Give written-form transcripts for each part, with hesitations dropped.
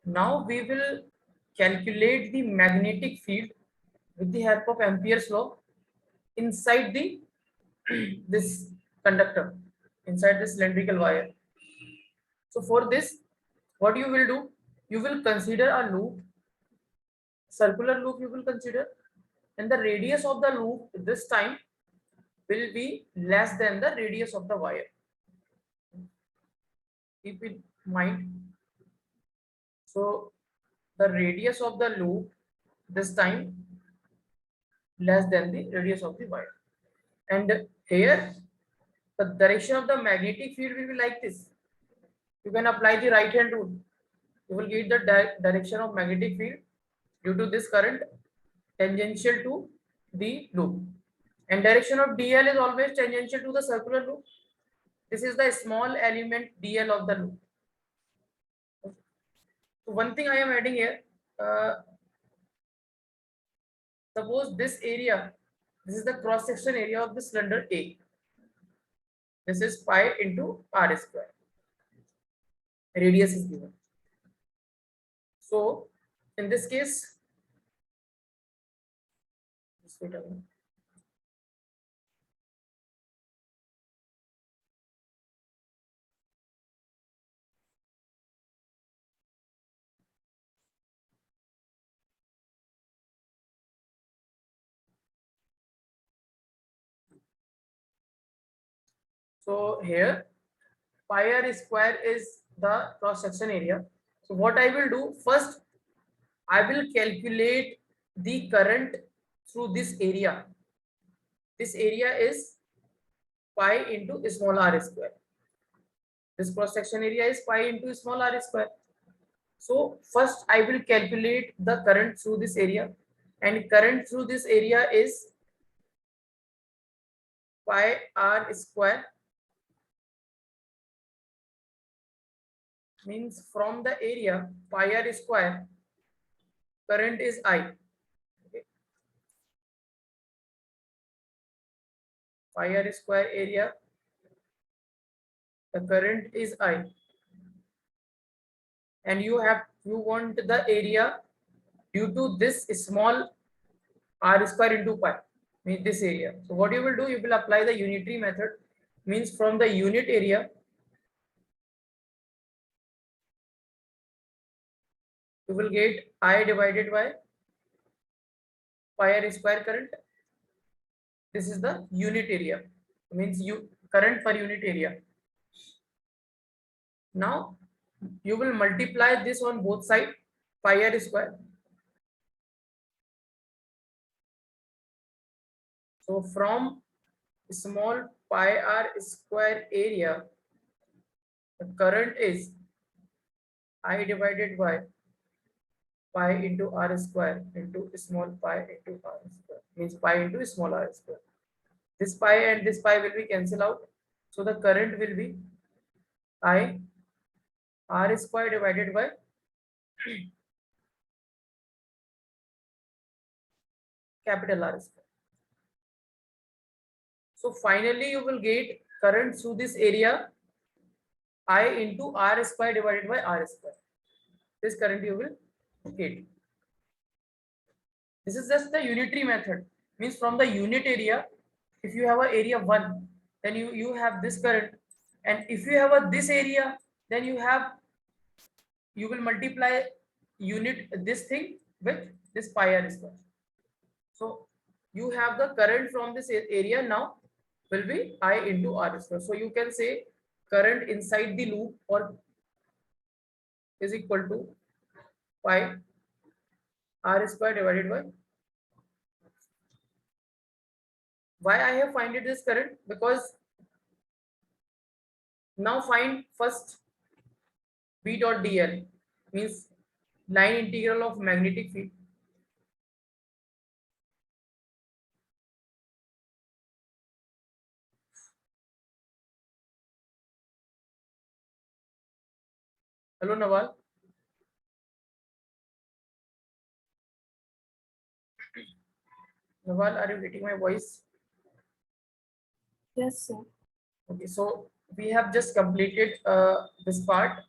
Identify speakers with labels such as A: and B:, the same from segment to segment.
A: Now we will calculate the magnetic field with the help of Ampere's law inside the this conductor, inside this cylindrical wire. So for this, what you will do, you will consider a loop, circular loop you will consider, and the radius of the loop this time will be less than the radius of the wire. Keep in mind. So the radius of the loop this time less than the radius of the wire. And here the direction of the magnetic field will be like this. You can apply the right hand rule. You will get the direction of magnetic field due to this current tangential to the loop. And direction of dl is always tangential to the circular loop. This is the small element dl of the loop. So one thing I am adding here, suppose this area, this is the cross section area of the cylinder A. This is pi into r square. Radius is given. So in this case, just wait a minute. So here pi r square is the cross section area. So what I will do first, I will calculate the current through this area. This area is pi into small r square. This cross section area is pi into small r square. So first I will calculate the current through this area, and current through this area is pi r square, means from the area pi r square current is I. Okay. Pi r square area, the current is I, and you want the area due to this small r square into pi, means this area. So what you will do, you will apply the unitary method, means from the unit area you will get I divided by pi r square current. This is the unit area, means you current per unit area. Now you will multiply this on both sides, pi r square. So from small pi r square area, the current is I divided by pi into r square into small pi into r square, means pi into small r square. This pi and this pi will be cancelled out. So the current will be I r square divided by capital R square. So finally you will get current through this area I into r square divided by r square. This current you will get. This is just the unitary method, means from the unit area, if you have a area 1, then you have this current, and if you have a this area, then you will multiply unit this thing with this pi r square. So you have the current from this area now will be I into r square. So you can say current inside the loop or is equal to pi r square divided by. Why I have find it this current? Because now find first B dot dl, means line integral of magnetic field. Hello Nawal. Nawal, are you getting my voice?
B: Yes, sir.
A: Okay, so we have just completed this part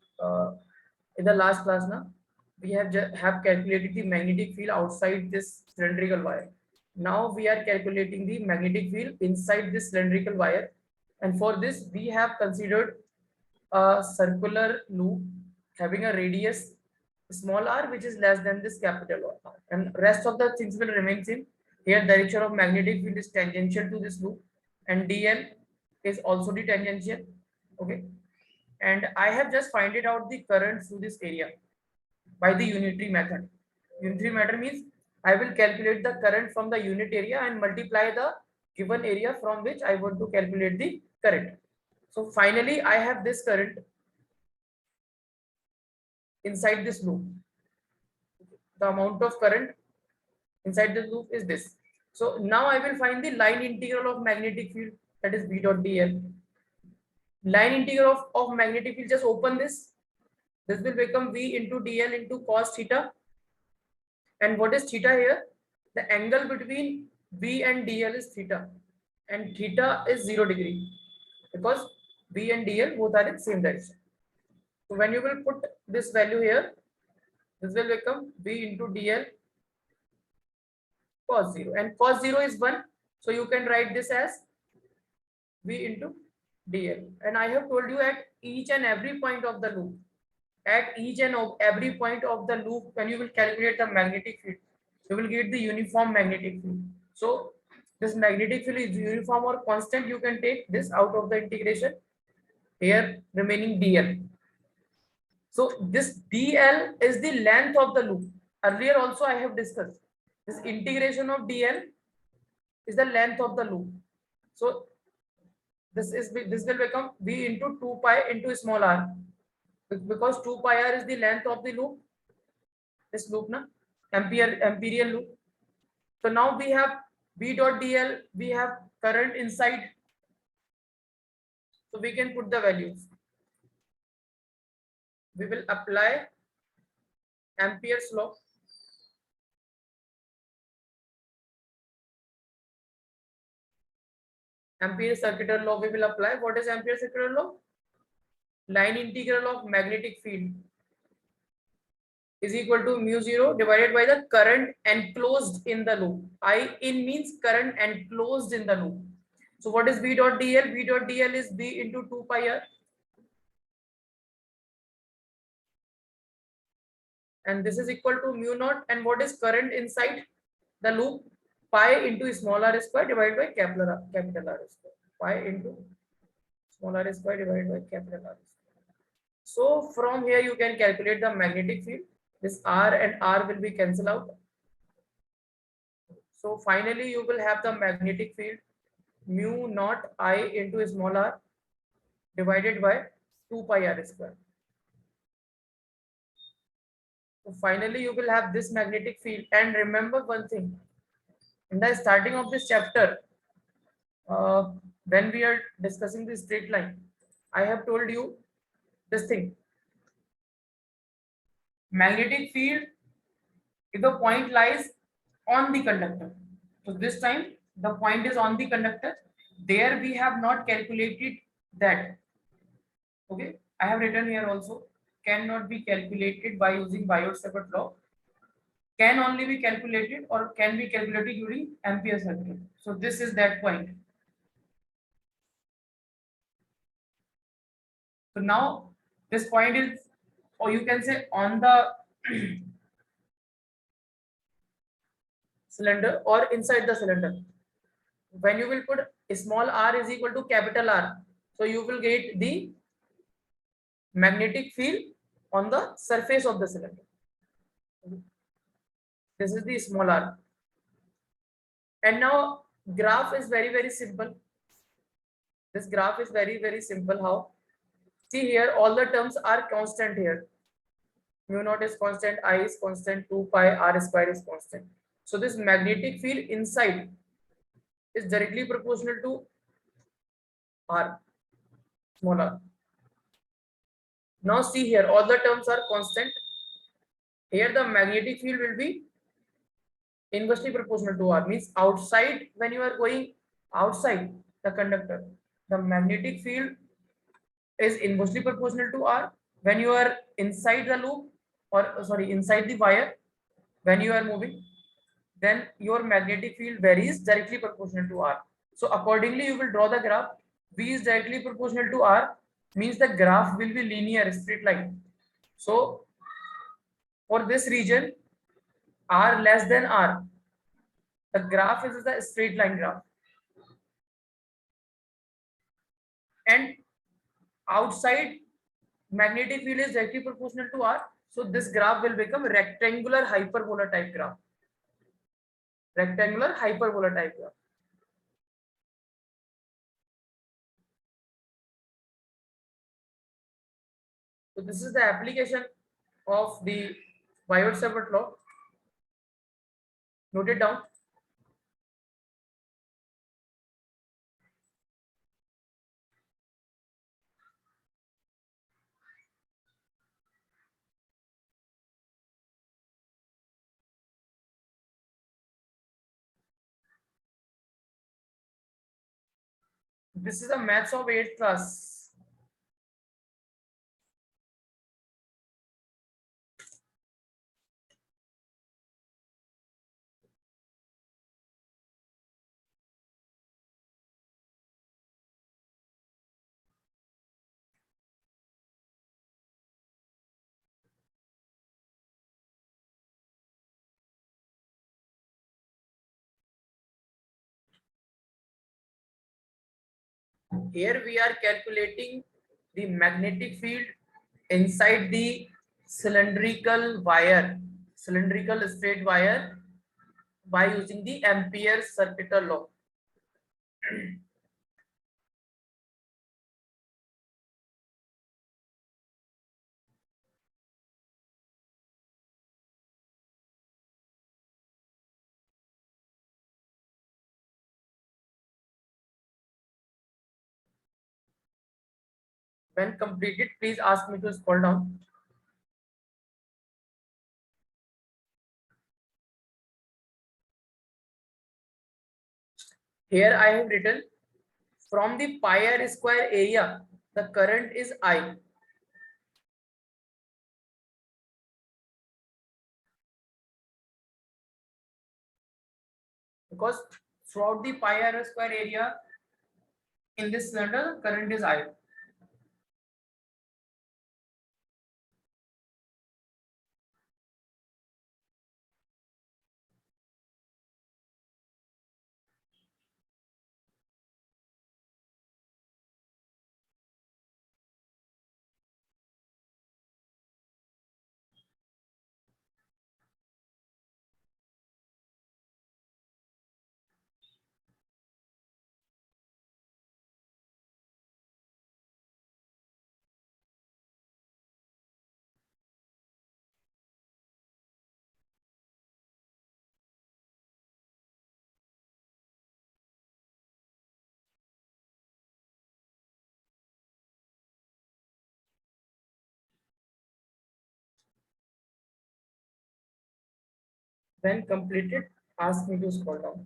A: in the last class now. we have calculated the magnetic field outside this cylindrical wire. Now we are calculating the magnetic field inside this cylindrical wire, and for this we have considered a circular loop having a radius small r which is less than this capital R, and rest of the things will remain same. Here direction of magnetic field is tangential to this loop, and dl is also the tangential. Okay, and I have just find it out the current through this area by the unitary method. Unitary method means I will calculate the current from the unit area and multiply the given area from which I want to calculate the current. So finally, I have this current inside this loop. The amount of current inside the loop is this. So now I will find the line integral of magnetic field, that is V dot dl. Line integral of magnetic field, just open this. This will become V into dl into cos theta. And what is theta here? The angle between V and dl is theta, and theta is 0 degree because V and dl both are in same direction. So when you will put this value here, this will become V into dl cos 0, and cos 0 is 1, so you can write this as V into dl. And I have told you at each and every point of the loop, at each and every point of the loop, when you will calculate the magnetic field, you will get the uniform magnetic field. So this magnetic field is uniform or constant. You can take this out of the integration, here remaining dl. So this dl is the length of the loop. Earlier also I have discussed this integration of dl is the length of the loop. So this will become v into 2 pi into small r, because 2 pi r is the length of the loop, this loop na amperial loop. So now we have v dot dl, we have current inside, so we can put the values. We will apply Ampere's law. Ampere's circular law we will apply. What is Ampere's circular law? Line integral of magnetic field is equal to mu 0 divided by the current enclosed in the loop. I in means current enclosed in the loop. So what is V dot dl? V dot dl is V into 2 pi r. And this is equal to mu naught. And what is current inside the loop? Pi into small r square divided by capital R square. Pi into small r square divided by capital R square. So from here you can calculate the magnetic field. This r and r will be cancelled out. So finally you will have the magnetic field mu naught I into small r divided by 2 pi r square. So finally you will have this magnetic field. And remember one thing, in the starting of this chapter, when we are discussing the straight line, I have told you this thing. Magnetic field, if the point lies on the conductor, so this time the point is on the conductor, there we have not calculated that. Okay, I have written here also, cannot be calculated by using Biot-Savart law, can only be calculated or can be calculated using Ampere's circular. So this is that point. So now this point is, or you can say on the cylinder or inside the cylinder. When you will put small r is equal to capital R, so you will get the magnetic field on the surface of the cylinder. This is the small r. And now graph is very simple. This graph is very simple. How? See here, all the terms are constant here. Mu naught is constant, I is constant, 2 pi r square is constant. So this magnetic field inside is directly proportional to r, small r. Now see here, all the terms are constant. Here the magnetic field will be inversely proportional to r, means outside, when you are going outside the conductor, the magnetic field is inversely proportional to r. When you are inside the loop, or sorry, inside the wire when you are moving, then your magnetic field varies directly proportional to R. So accordingly, you will draw the graph. V is directly proportional to R, means the graph will be linear, straight line. So for this region, R less than R, the graph is the straight line graph. And outside, magnetic field is directly proportional to R. So this graph will become rectangular hyperbola type graph. Rectangular hyperbola type graph. So this is the application of the Biot-Savart law. Note it down. This is a maths of 8th class. Here we are calculating the magnetic field inside the cylindrical wire, cylindrical straight wire, by using the Ampere's circuital law. When completed, please ask me to scroll down. Here I have written, from the pi r square area, the current is I. Because throughout the pi r square area in this cylinder, current is I. When completed, ask me to scroll down.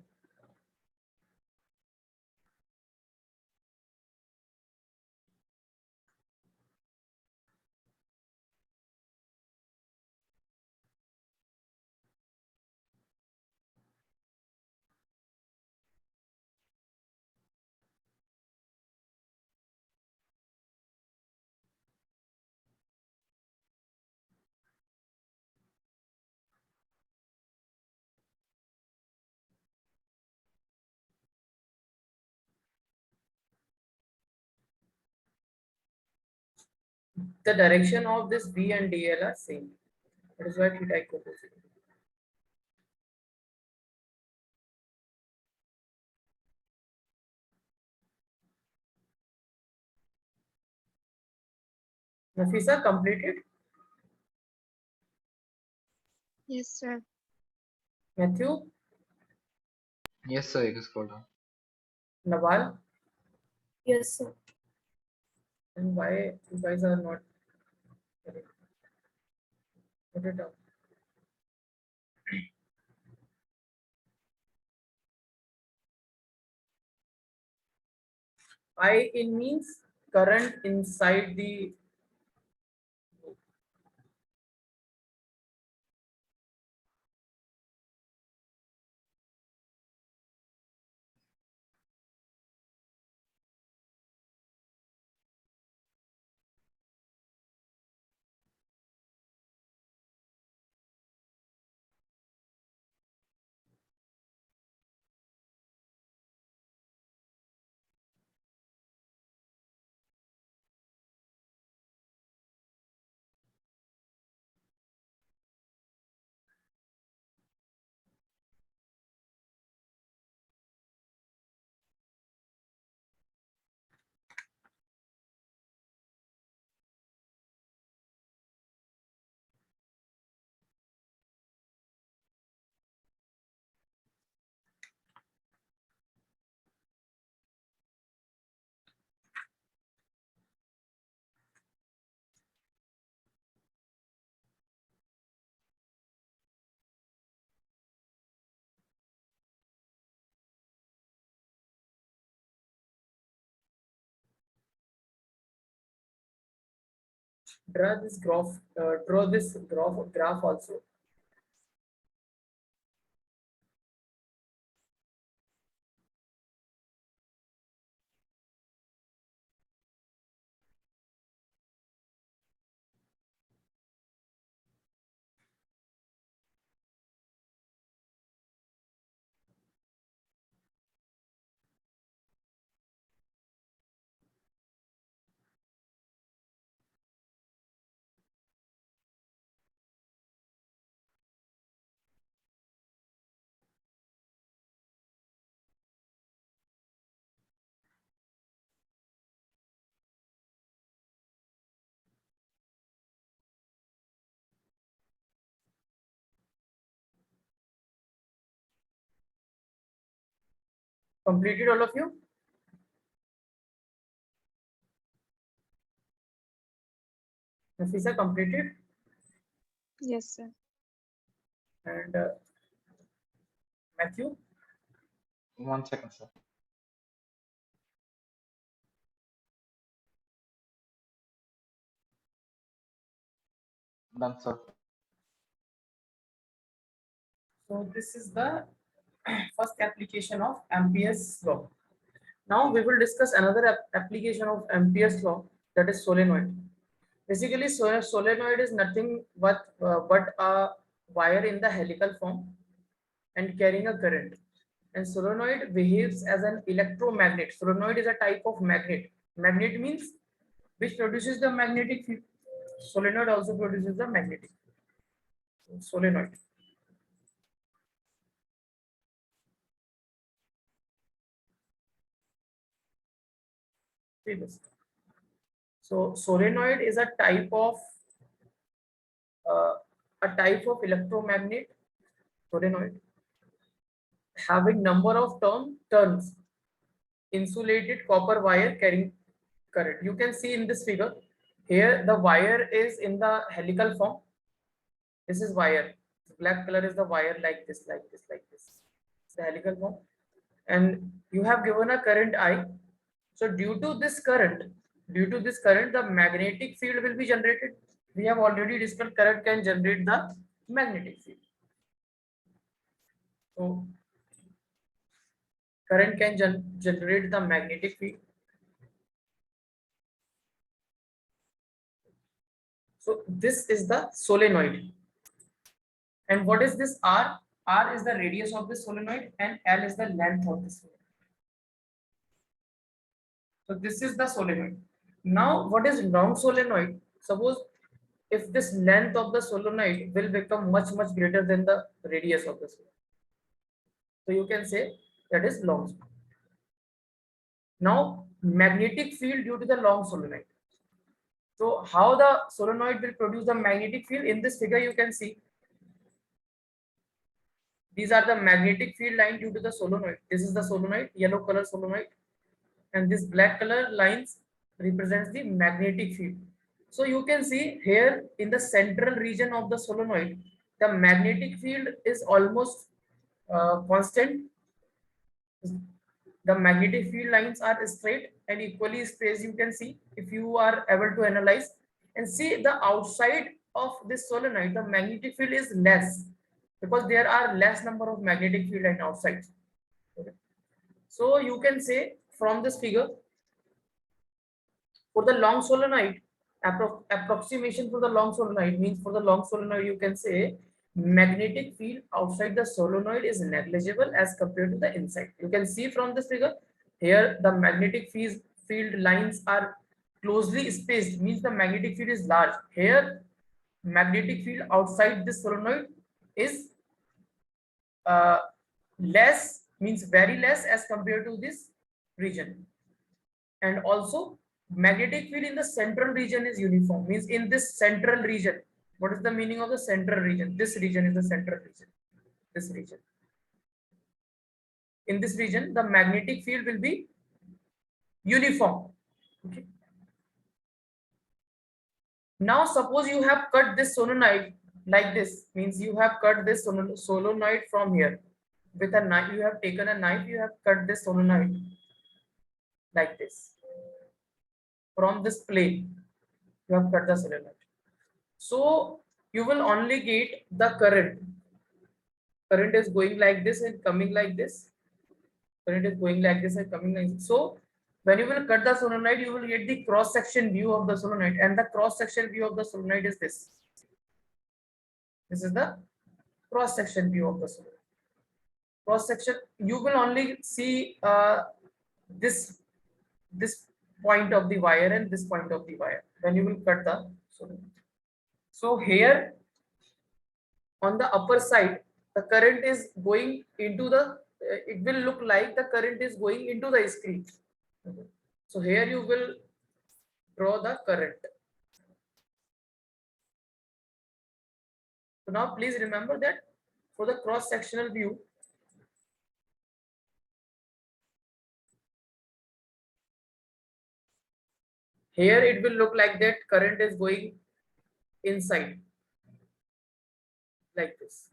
A: The direction of this V and dl are same. That is why theta equal to 0. Nafisa, completed?
B: Yes, sir.
A: Matthew?
C: Yes, sir, it is called down.
A: Nawal?
B: Yes, sir.
A: And why you guys are not correct? Put it up. I in means current inside the Draw this graph also. Completed all of you? Nafisa completed,
B: Yes, sir.
A: and Matthew.
C: 1 second, sir. Done, sir.
A: So this is the first application of Ampere's law. Now we will discuss another application of Ampere's law, that is solenoid. Basically, solenoid is nothing but a wire in the helical form and carrying a current. And solenoid behaves as an electromagnet. Solenoid is a type of magnet. Magnet means which produces the magnetic field. Solenoid also produces the magnetic. Solenoid. See this. So solenoid is uh, a type of electromagnet. Solenoid having number of turns, insulated copper wire carrying current. You can see in this figure here the wire is in the helical form. This is wire. Black color is the wire, like this, like this, like this. It's the helical form, and you have given a current I. So due to this current, the magnetic field will be generated. We have already discussed current can generate the magnetic field. So current can generate the magnetic field. So this is the solenoid. And what is this R? R is the radius of the solenoid and L is the length of the solenoid. So this is the solenoid. Now what is long solenoid? Suppose if this length of the solenoid will become much greater than the radius of the solenoid. So you can say that is long. Now magnetic field due to the long solenoid. So how the solenoid will produce the magnetic field? In this figure you can see these are the magnetic field line due to the solenoid. This is the solenoid, yellow color solenoid, and this black color lines represents the magnetic field. So you can see here in the central region of the solenoid, the magnetic field is almost constant. The magnetic field lines are straight and equally spaced. You can see if you are able to analyze and see the outside of this solenoid, the magnetic field is less because there are less number of magnetic field line outside. Okay. So you can say from this figure, for the long solenoid, approximation for the long solenoid means for the long solenoid you can say magnetic field outside the solenoid is negligible as compared to the inside. You can see from this figure here the magnetic field lines are closely spaced, means the magnetic field is large. Here magnetic field outside this solenoid is uh, less, means very less as compared to this region. And also magnetic field in the central region is uniform, means in this central region. What is the meaning of the central region? This region is the central region. This region, in this region the magnetic field will be uniform. Okay. Now suppose you have cut this solenoid like this, means you have cut this solenoid from here with a knife. You have taken a knife, you have cut this solenoid like this from this plane. You have cut the solenoid. So you will only get the current. Current is going like this and coming like this. Current is going like this and coming like this. So when you will cut the solenoid, you will get the cross section view of the solenoid, and the cross section view of the solenoid is this. This is the cross section view of the solenoid. Cross section, you will only see this this point of the wire and this point of the wire when you will cut the solenoid. So here on the upper side, the current is going into the. It will look like the current is going into the screen. Okay. So here you will draw the current. So now please remember that for the cross sectional view, here it will look like that current is going inside like this.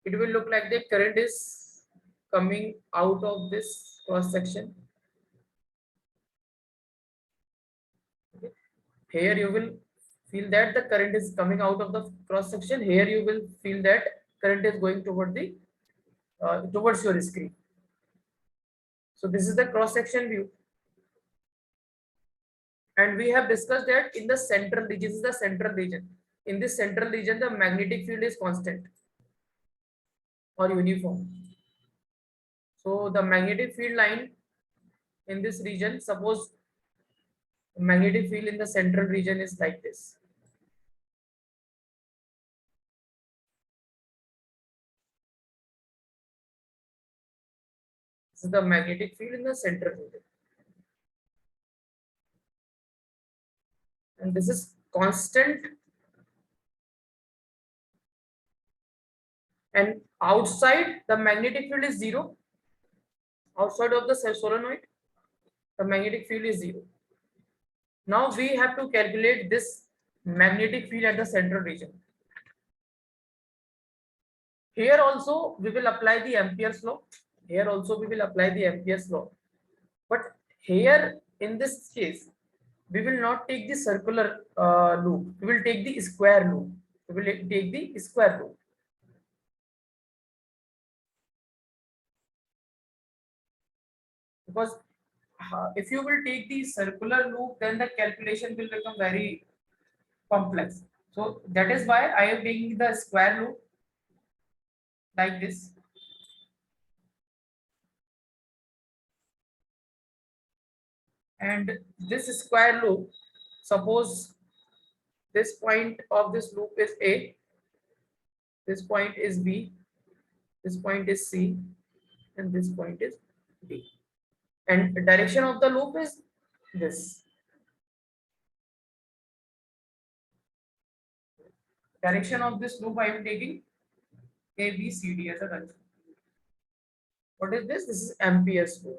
A: It will look like the current is coming out of this cross section. Okay. Here you will feel that the current is coming out of the cross section. Here you will feel that current is going toward the towards your screen. So this is the cross section view, and we have discussed that in the central region. This is the central region. In this central region, the magnetic field is constant or uniform. So the magnetic field line in this region, suppose magnetic field in the central region is like this. This is the magnetic field in the central region. And this is constant, and outside the magnetic field is zero. Outside of the solenoid, the magnetic field is zero. Now we have to calculate this magnetic field at the central region. Here also we will apply the Ampere's law. Here also we will apply the Ampere's law. But here in this case, we will not take the circular loop. We will take the square loop. We will take the square loop. Because if you will take the circular loop, then the calculation will become very complex. So that is why I am taking the square loop like this. And this square loop, suppose this point of this loop is A, this point is B, this point is C, and this point is D. And the direction of the loop is this. Direction of this loop I am taking A, B, C, D as a direction. What is this? This is Ampere's law.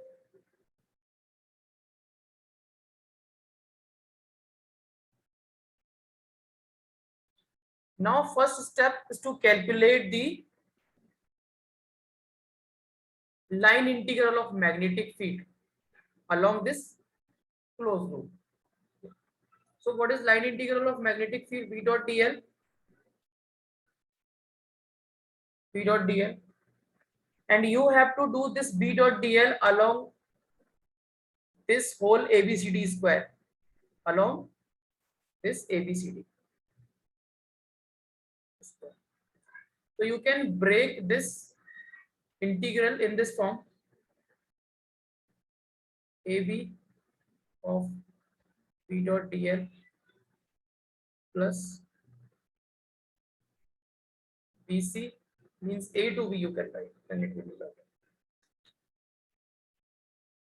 A: Now first step is to calculate the line integral of magnetic field along this closed loop. So what is line integral of magnetic field? V dot dl. V dot dl. And you have to do this B dot dl along this whole ABCD square, along this ABCD. So you can break this integral in this form. AB of V dot dl plus BC means A to B you can write, and it will be better.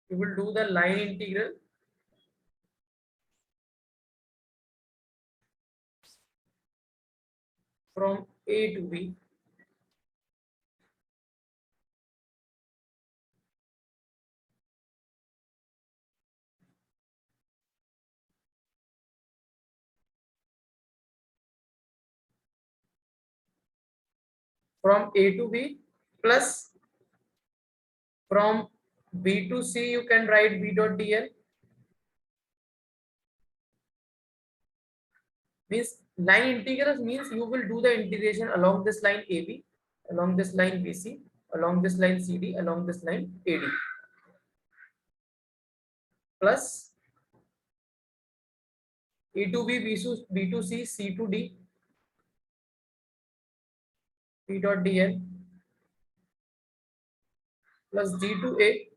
A: You will do the line integral from A to B. From A to B plus from B to C you can write B dot dl Means line integrals means you will do the integration along this line AB, along this line BC, along this line CD, along this line AD, plus A to B, B to C, C to D, P dot dl, plus D to A,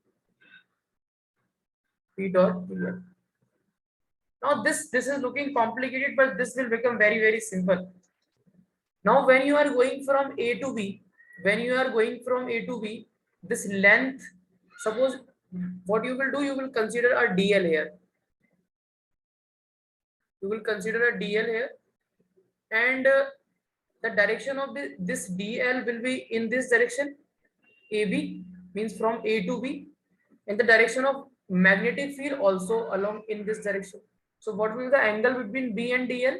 A: P dot dl. Now this is looking complicated, but this will become very simple. Now when you are going from A to B, when you are going from A to B, this length, suppose what you will do, you will consider a DL here. You will consider a DL here, and the direction of this DL will be in this direction. AB means from A to B, and the direction of magnetic field also along in this direction. So what will be the angle between B and DL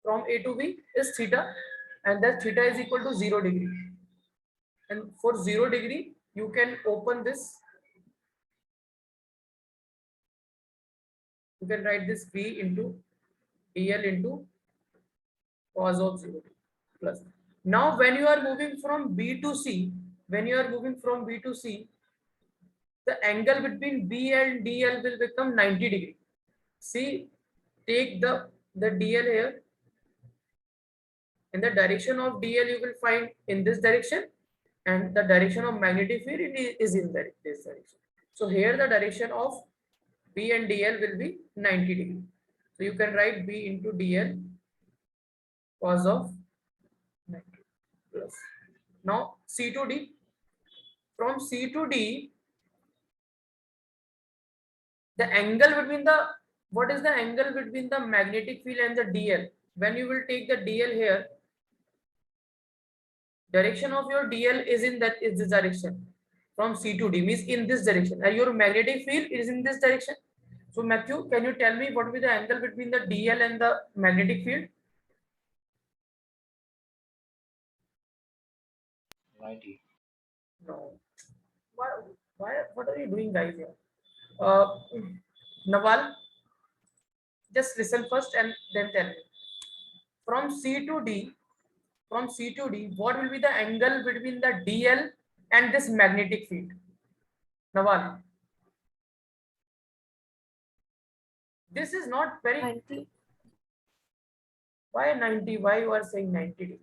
A: from A to B is theta, and that theta is equal to 0 degree. And for 0 degree, you can open this. You can write this B into DL into cos of 0 plus. Now, when you are moving from B to C, when you are moving from B to C, the angle between B and DL will become 90 degree. See, take the DL here, and the direction of DL you will find in this direction, and the direction of magnetic field is in this direction. So here the direction of B and DL will be 90 degree. So you can write B into DL cos of 90 plus. Now C to D. From C to D, the angle between the, what is the angle between the magnetic field and the DL? When you will take the DL here, direction of your DL is in that is this direction. From C to D means in this direction, and your magnetic field is in this direction. So Matthew, can you tell me what will be the angle between the DL and the magnetic field?
C: 90.
A: No. What are you doing, guys here? Uh, Nawal, just listen first and then tell me. From C to D, what will be the angle between the DL and this magnetic field? Nawal, this is not very.
B: 90.
A: Why 90? Why you are saying 90?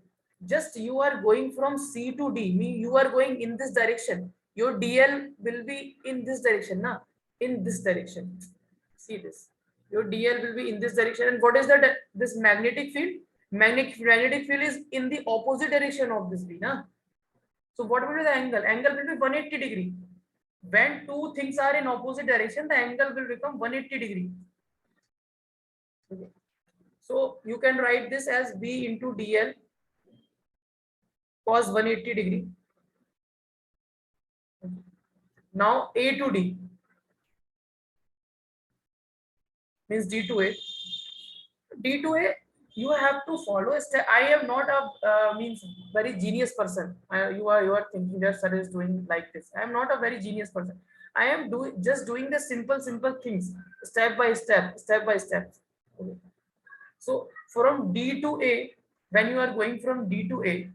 A: Just you are going from C to D, mean you are going in this direction. Your DL will be in this direction, na? In this direction. See this. Your DL will be in this direction. And what is that? This magnetic field? Magnetic field is in the opposite direction of this B, na? So what will be the angle? Angle will be 180 degree. When two things are in opposite direction, the angle will become 180 degree. Okay. So you can write this as B into DL cos 180 degree. Now A to D means D to A. D to A, you have to follow a step. I am not a means very genius person. You are thinking that sir is doing like this. I am not a very genius person. I am just doing the simple things step by step. Okay. So from D to A, when you are going from D to A,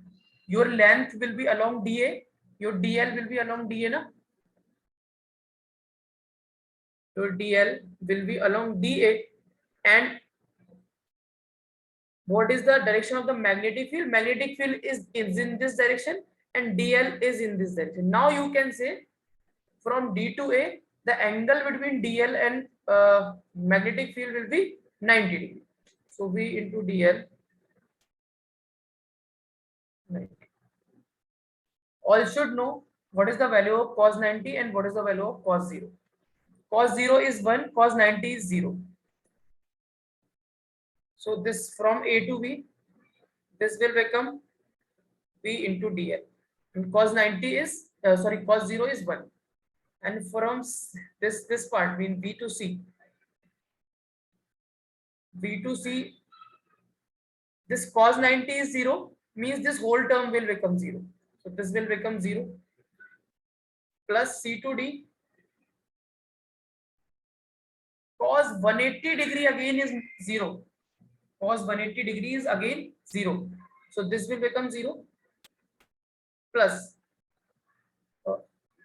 A: your length will be along DA, your DL will be along DA, na? Your DL will be along DA, and what is the direction of the magnetic field? Magnetic field is in this direction and DL is in this direction. Now you can say from D to A, the angle between DL and magnetic field will be 90 degree. So V into DL 90. All should know what is the value of cos 90 and what is the value of cos 0. Cos 0 is 1, cos 90 is 0. So this from A to B, this will become B into DL. And cos 90 is, cos 0 is 1. And from this part, mean B to C, this cos 90 is 0, means this whole term will become 0. So this will become 0 plus C to D cos 180 degree again is 0. Cos 180 degree is again 0. So this will become 0 plus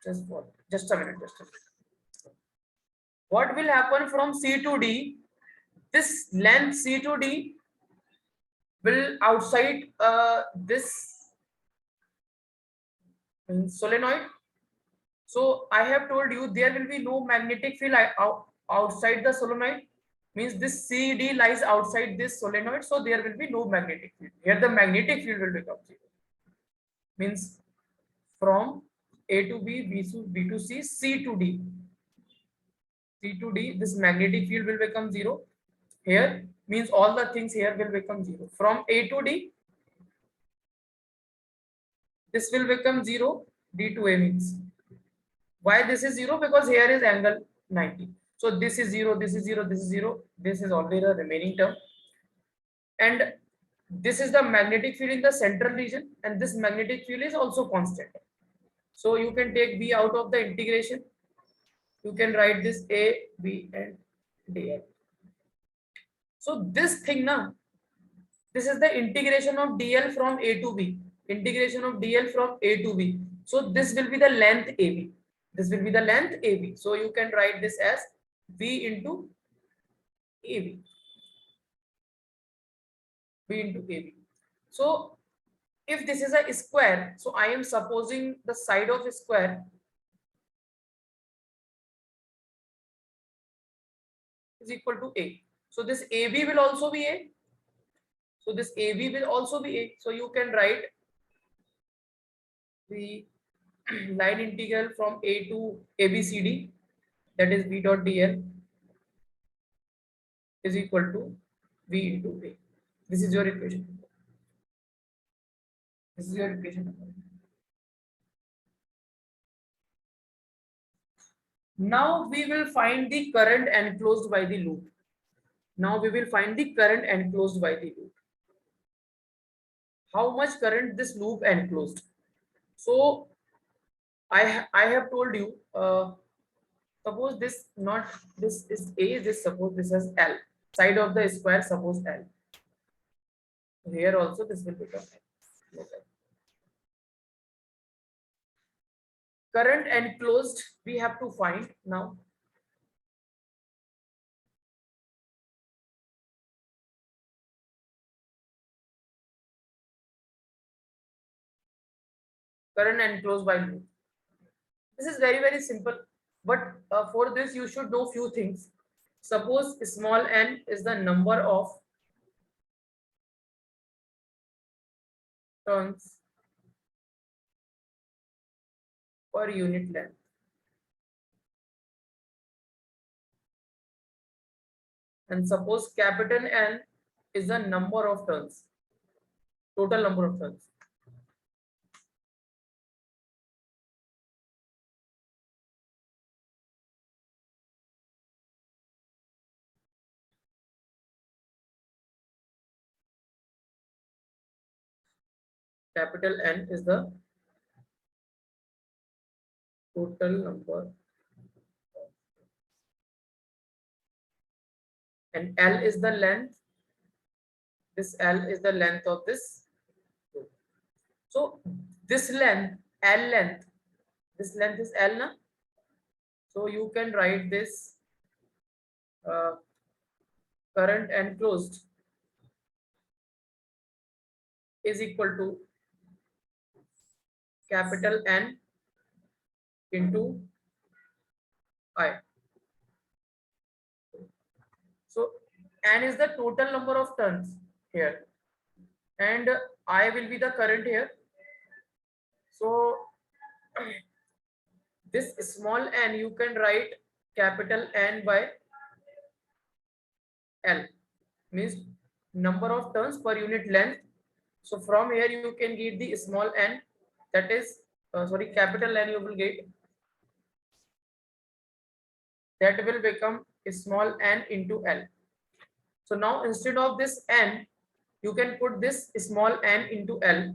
A: just what? Just a minute. What will happen from C to D? This length C to D will outside this solenoid. So I have told you there will be no magnetic field outside the solenoid. Means this CD lies outside this solenoid, so there will be no magnetic field. Here the magnetic field will become 0. Means from A to B, B to C, C to D. C to D, this magnetic field will become 0. Here means all the things here will become 0. From A to D, this will become 0. D to A means. Why this is 0? Because here is angle 90. So this is 0, this is 0, this is 0. This is always the remaining term. And this is the magnetic field in the central region, and this magnetic field is also constant. So you can take B out of the integration. You can write this A, B, and dl. So this thing now, this is the integration of dl from A to B. Integration of dl from A to B. So this will be the length AB. This will be the length AB. So you can write this as V into AB. V into AB. So if this is a square, so I am supposing the side of a square is equal to A. So this AB will also be A. So this AB will also be A. So you can write the line integral from A to ABCD, that is V dot dl is equal to V into A. This is your equation. This is your equation. Now we will find the current enclosed by the loop. Now we will find the current enclosed by the loop. How much current this loop enclosed? So I have told you, suppose this not this is A, this suppose this is L. Side of the square, suppose L. Here also this will become L. Current enclosed we have to find now. Current enclosed by loop. This is very simple, but for this you should know few things. Suppose small n is the number of turns per unit length. And suppose capital N is the number of turns, total number of turns. Capital N is the total number, and L is the length. This L is the length of this loop. So this length, L length, this length is L na? So you can write this current enclosed is equal to capital N into I. So N is the total number of turns here, and I will be the current here. So this small n you can write capital N by L, means number of turns per unit length. So from here you can get the small n, that is capital N you will get, that will become small n into L. So now instead of this n, you can put this small n into L.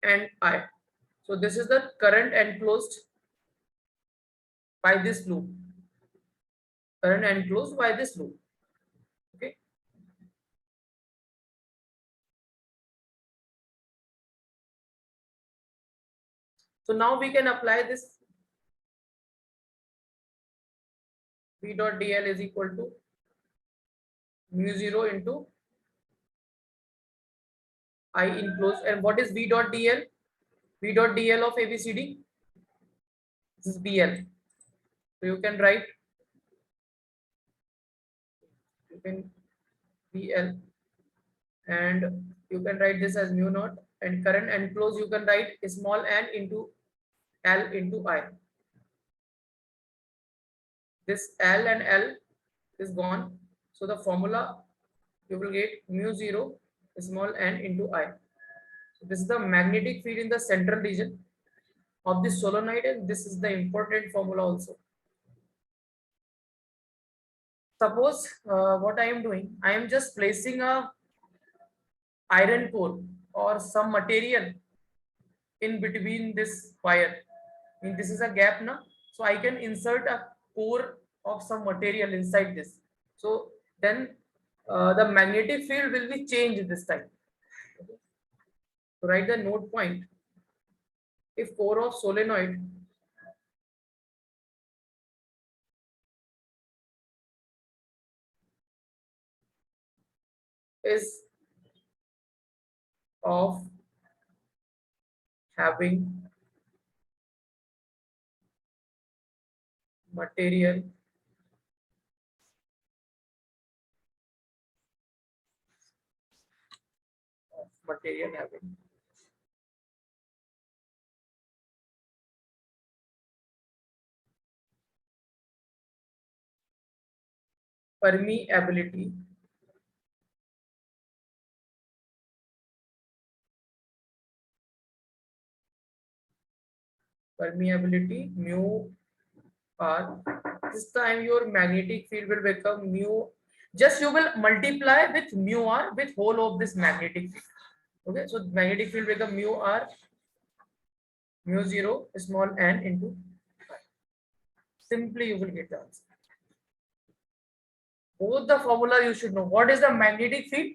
A: And I. So this is the current enclosed by this loop. Current enclosed by this loop. Okay. So now we can apply this V dot dl is equal to mu 0 into I enclosed. And what is V dot dl? V dot dl of ABCD? This is BL. So you can write, you can BL, and you can write this as mu naught, and current enclosed you can write small n into L into I. This L and L is gone. So the formula you will get mu 0 small n into I. So this is the magnetic field in the central region of the solenoid, and this is the important formula also. Suppose what I am doing, I am just placing a iron core or some material in between this wire. I mean, this is a gap now, so I can insert a core of some material inside this. So then the magnetic field will be changed this time. Okay. So write the node point. If core of solenoid is of having material having permeability mu r, this time your magnetic field will become mu, just you will multiply with mu r with whole of this magnetic field. Okay, so magnetic field become mu r mu 0 small n into simply you will get the answer. Both the formula you should know. What is the magnetic field?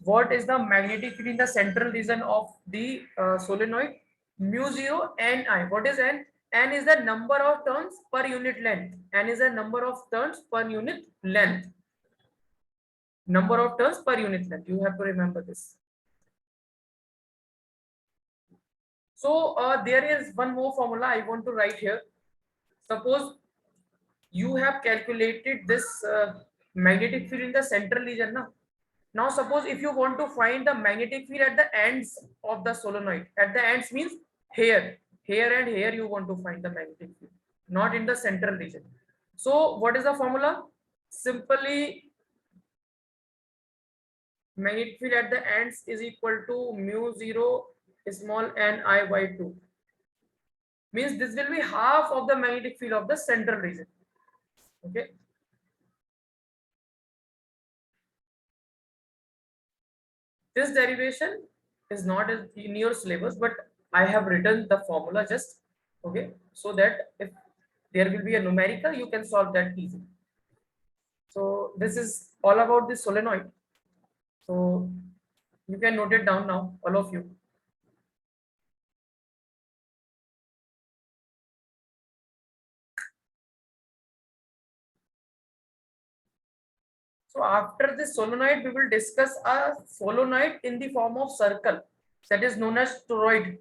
A: What is the magnetic field in the central region of the solenoid? Mu 0 n I. What is n? N is the number of turns per unit length. N is the number of turns per unit length. Number of turns per unit length. You have to remember this. So there is one more formula I want to write here. Suppose you have calculated this magnetic field in the central region now. Now suppose if you want to find the magnetic field at the ends of the solenoid, at the ends means here and here you want to find the magnetic field, not in the central region. So what is the formula? Simply magnetic field at the ends is equal to mu 0 small n I by 2. Means this will be half of the magnetic field of the central region. Okay. This derivation is not in your syllabus, but I have written the formula just, okay, so that if there will be a numerical, you can solve that easily. So this is all about the solenoid. So you can note it down now, all of you. So after this solenoid, we will discuss a solenoid in the form of circle, that is known as toroid.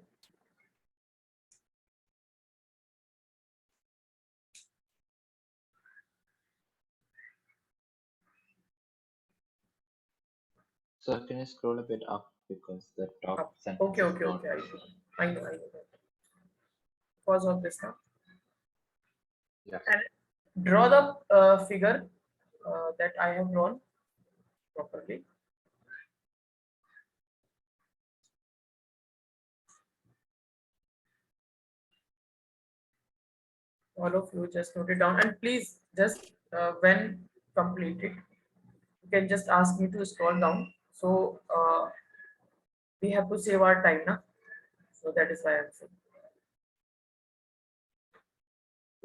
C: Sir, can you scroll a bit up because the top sentence
A: Okay,
C: is
A: okay,
C: not
A: okay.
C: visible.
A: I know that. Because of this now.
C: Yes.
A: And draw the figure that I have drawn properly. All of you just note it down, and please just when completed, you can just ask me to scroll down. So we have to save our time now. So that is why I'm saying.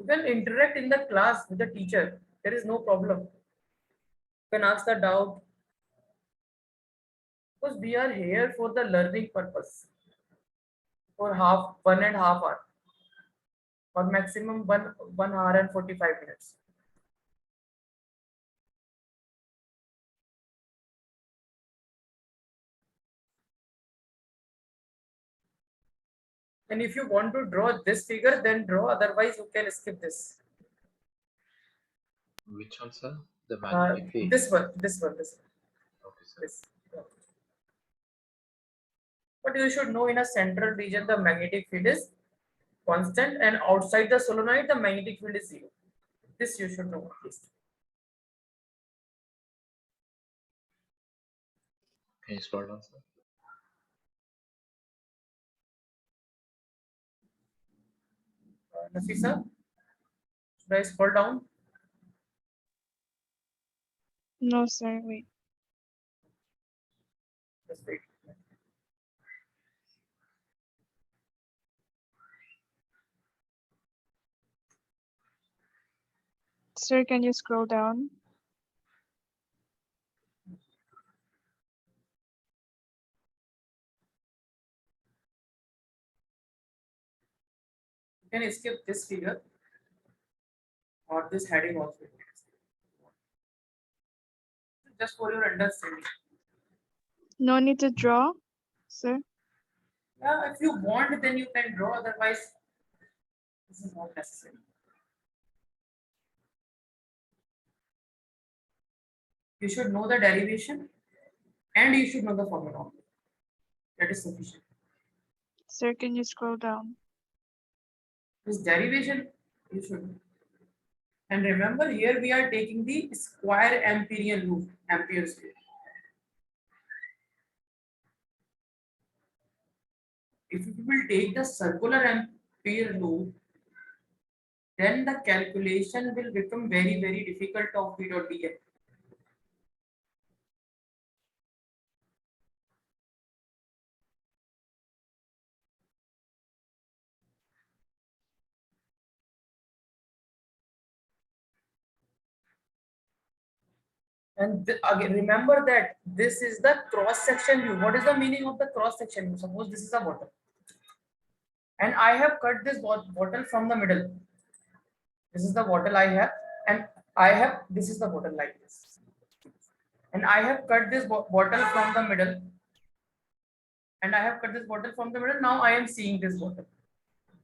A: You can interact in the class with the teacher. There is no problem. You can ask the doubt because we are here for the learning purpose for 1.5 hour or maximum 1 hour and 45 minutes. And if you want to draw this figure, then draw. Otherwise, you can skip this.
C: Which one, sir? The magnetic field.
A: This one, this one, this one.
C: Okay, sir.
A: This. Yeah. But you should know in a central region, the magnetic field is constant, and outside the solenoid, the magnetic field is zero. This you should know at least.
C: Can you scroll down, sir?
A: Nafisa, should I scroll down?
B: No, sir. Wait.
A: Just wait.
B: Sir, can you scroll down?
A: You can skip this figure or this heading also. Just for your understanding.
B: No need to draw, sir.
A: Yeah, if you want, then you can draw. Otherwise, this is not necessary. You should know the derivation and you should know the formula. That is sufficient.
B: Sir, can you scroll down?
A: This derivation you should know. And remember, here we are taking the square Amperian loop, Ampere square. If you will take the circular Ampere loop, then the calculation will become very, very difficult of P dot dn. And again, remember that this is the cross section view. What is the meaning of the cross section view? Suppose this is a bottle, and I have cut this bottle from the middle. This is the bottle I have, and this is the bottle like this, and I have cut this bottle from the middle, and I have cut this bottle from the middle. Now I am seeing this bottle.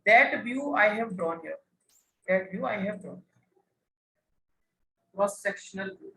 A: That view I have drawn here. That view I have drawn. Cross sectional view.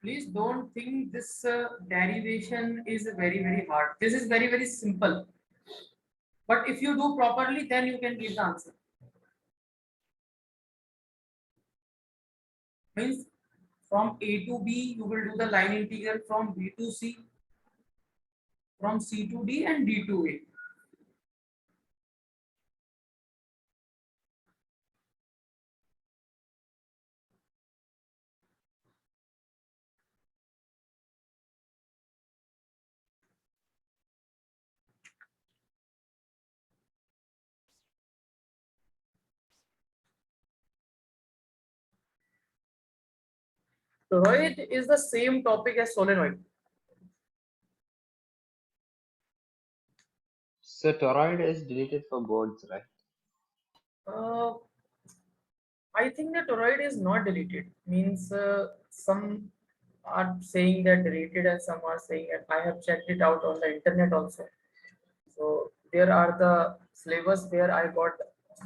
A: Please don't think this derivation is very, very hard. This is very, very simple. But if you do properly, then you can give the answer. Means from A to B, you will do the line integral from B to C, from C to D, and D to A. Toroid is the same topic as solenoid.
C: So toroid is deleted for boards, right?
A: Uh, I think the toroid is not deleted. Means some are saying that deleted and some are saying that I have checked it out on the internet also. So there are the syllabus where I got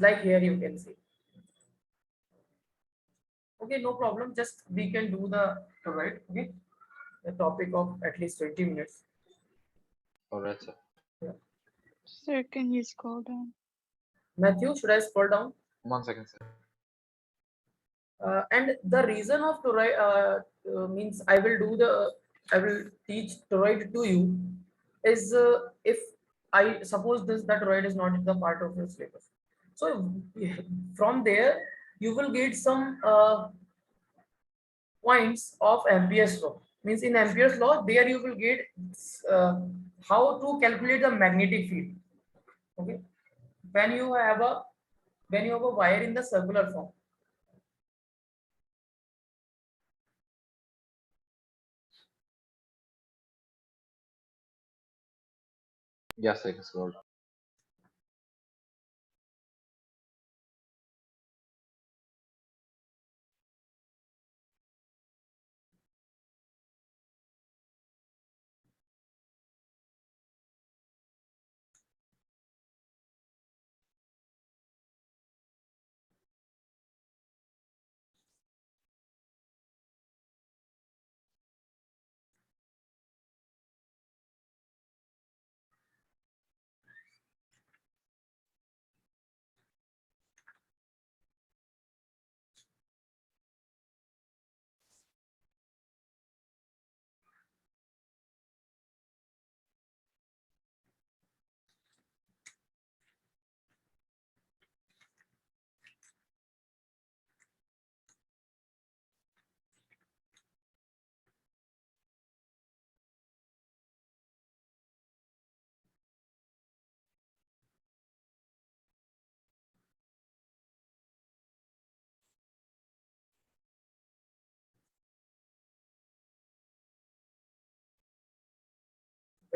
A: like here you can see. Okay, no problem. Just we can do the right. Okay, the topic of at least 20 minutes.
C: Alright, sir.
A: Yeah.
B: Sir, can you scroll down?
A: Matthew, should I scroll down?
C: 1 second, sir.
A: And the reason of toroid means I will teach toroid to you is if I suppose this that toroid is not the part of your syllabus. So from there you will get some points of Ampere's law. Means in Ampere's law, there you will get uh, how to calculate the magnetic field. Okay, when you have a wire in the circular form.
C: Yes, I can scroll down.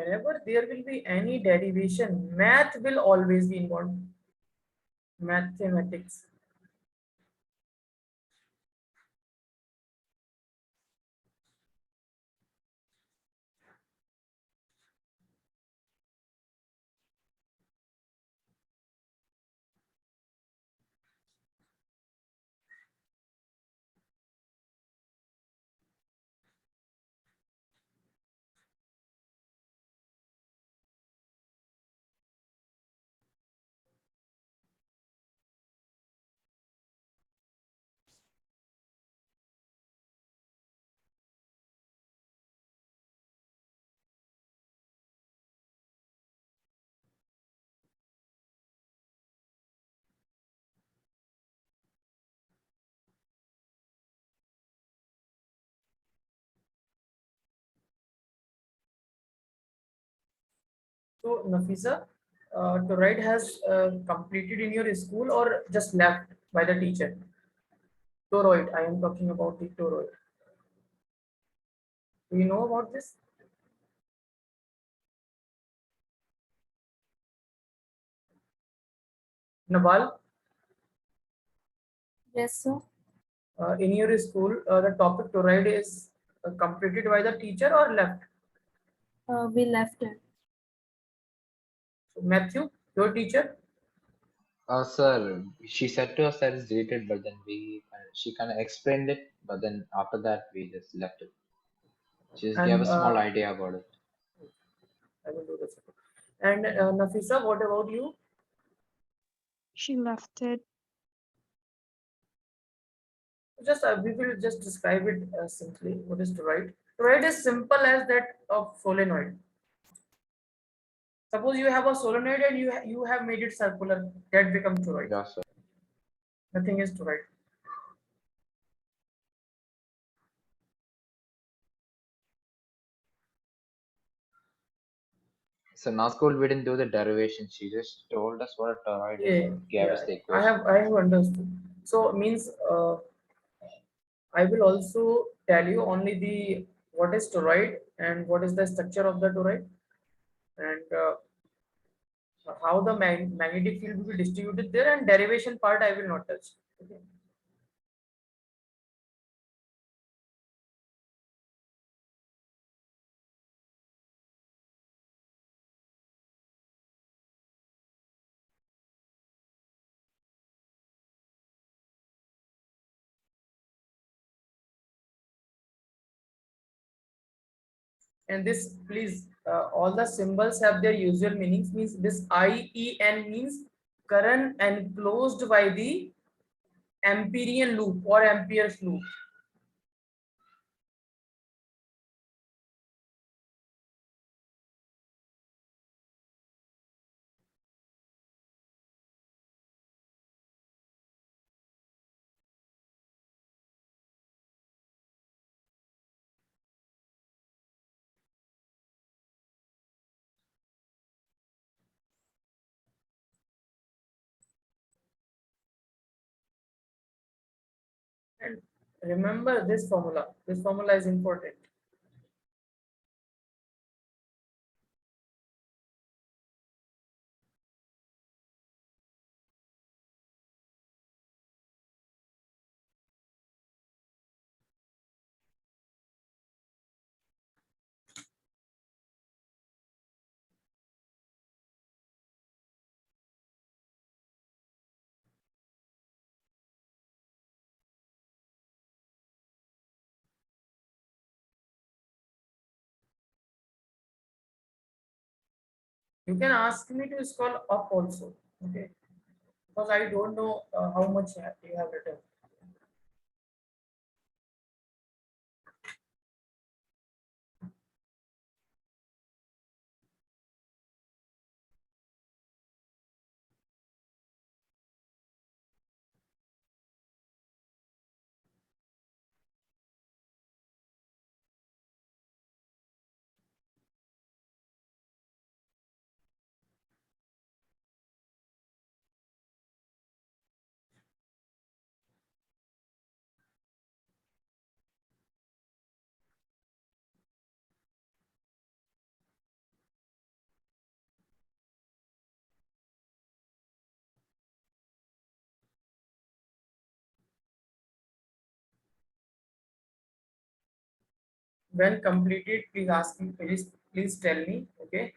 A: Whenever there will be any derivation, math will always be involved. Mathematics. So Nafisa, toroid has completed in your school or just left by the teacher? Toroid. I am talking about the toroid. Do you know about this? Naval,
D: Yes, sir.
A: in your school, the topic toroid is completed by the teacher or left?
D: We left it.
A: So Matthew, your teacher,
C: Sir, she said to us that it's deleted, but then she kind of explained it, but then after that we just left it. She just gave
A: and
C: a small idea about it.
A: I will do this. And Nafisa, what about you?
B: She left it.
A: Just we will just describe it simply. What is toroid? Toroid is simple as that of solenoid. Suppose you have a solenoid and you have made it circular, that becomes toroid.
C: Yeah, sir.
A: Nothing is toroid.
C: So now school we didn't do the derivation. She just told us what a toroid is
A: Yeah,
C: and gave us
A: yeah.
C: the
A: I
C: equation.
A: have understood. So means I will also tell you only the what is toroid and what is the structure of the toroid and how the magnetic field will be distributed there, and derivation part I will not touch. Okay. And this, please, all the symbols have their usual meanings. Means this IEN means current enclosed by the Amperian loop or Ampere's loop. And remember this formula. This formula is important. You can ask me to scroll up also, okay? Because I don't know how much you have written. When completed, please ask me. Please tell me. Okay.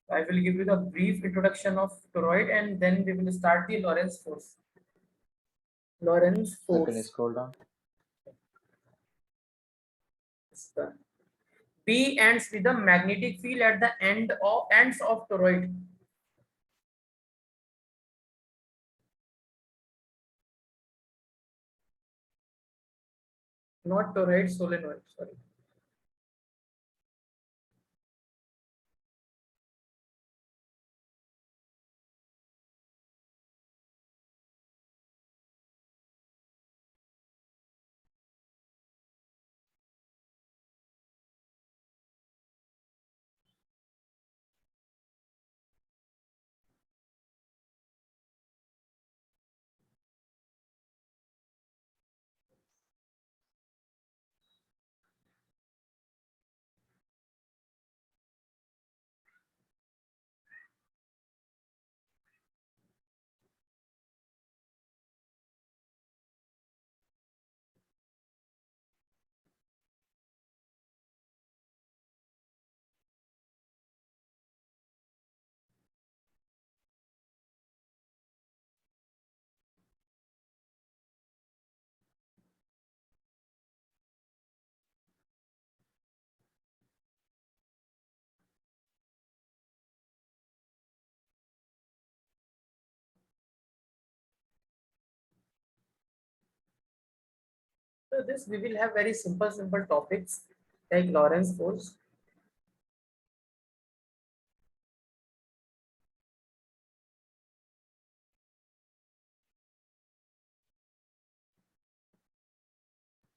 A: I will give you the brief introduction of toroid, and then we will start the Lorentz force. Lorentz
C: So can you
A: force.
C: scroll down?
A: P ends with the magnetic field at the ends of toroid. Not toroid, solenoid. Sorry. So this we will have very simple topics like Lorentz force.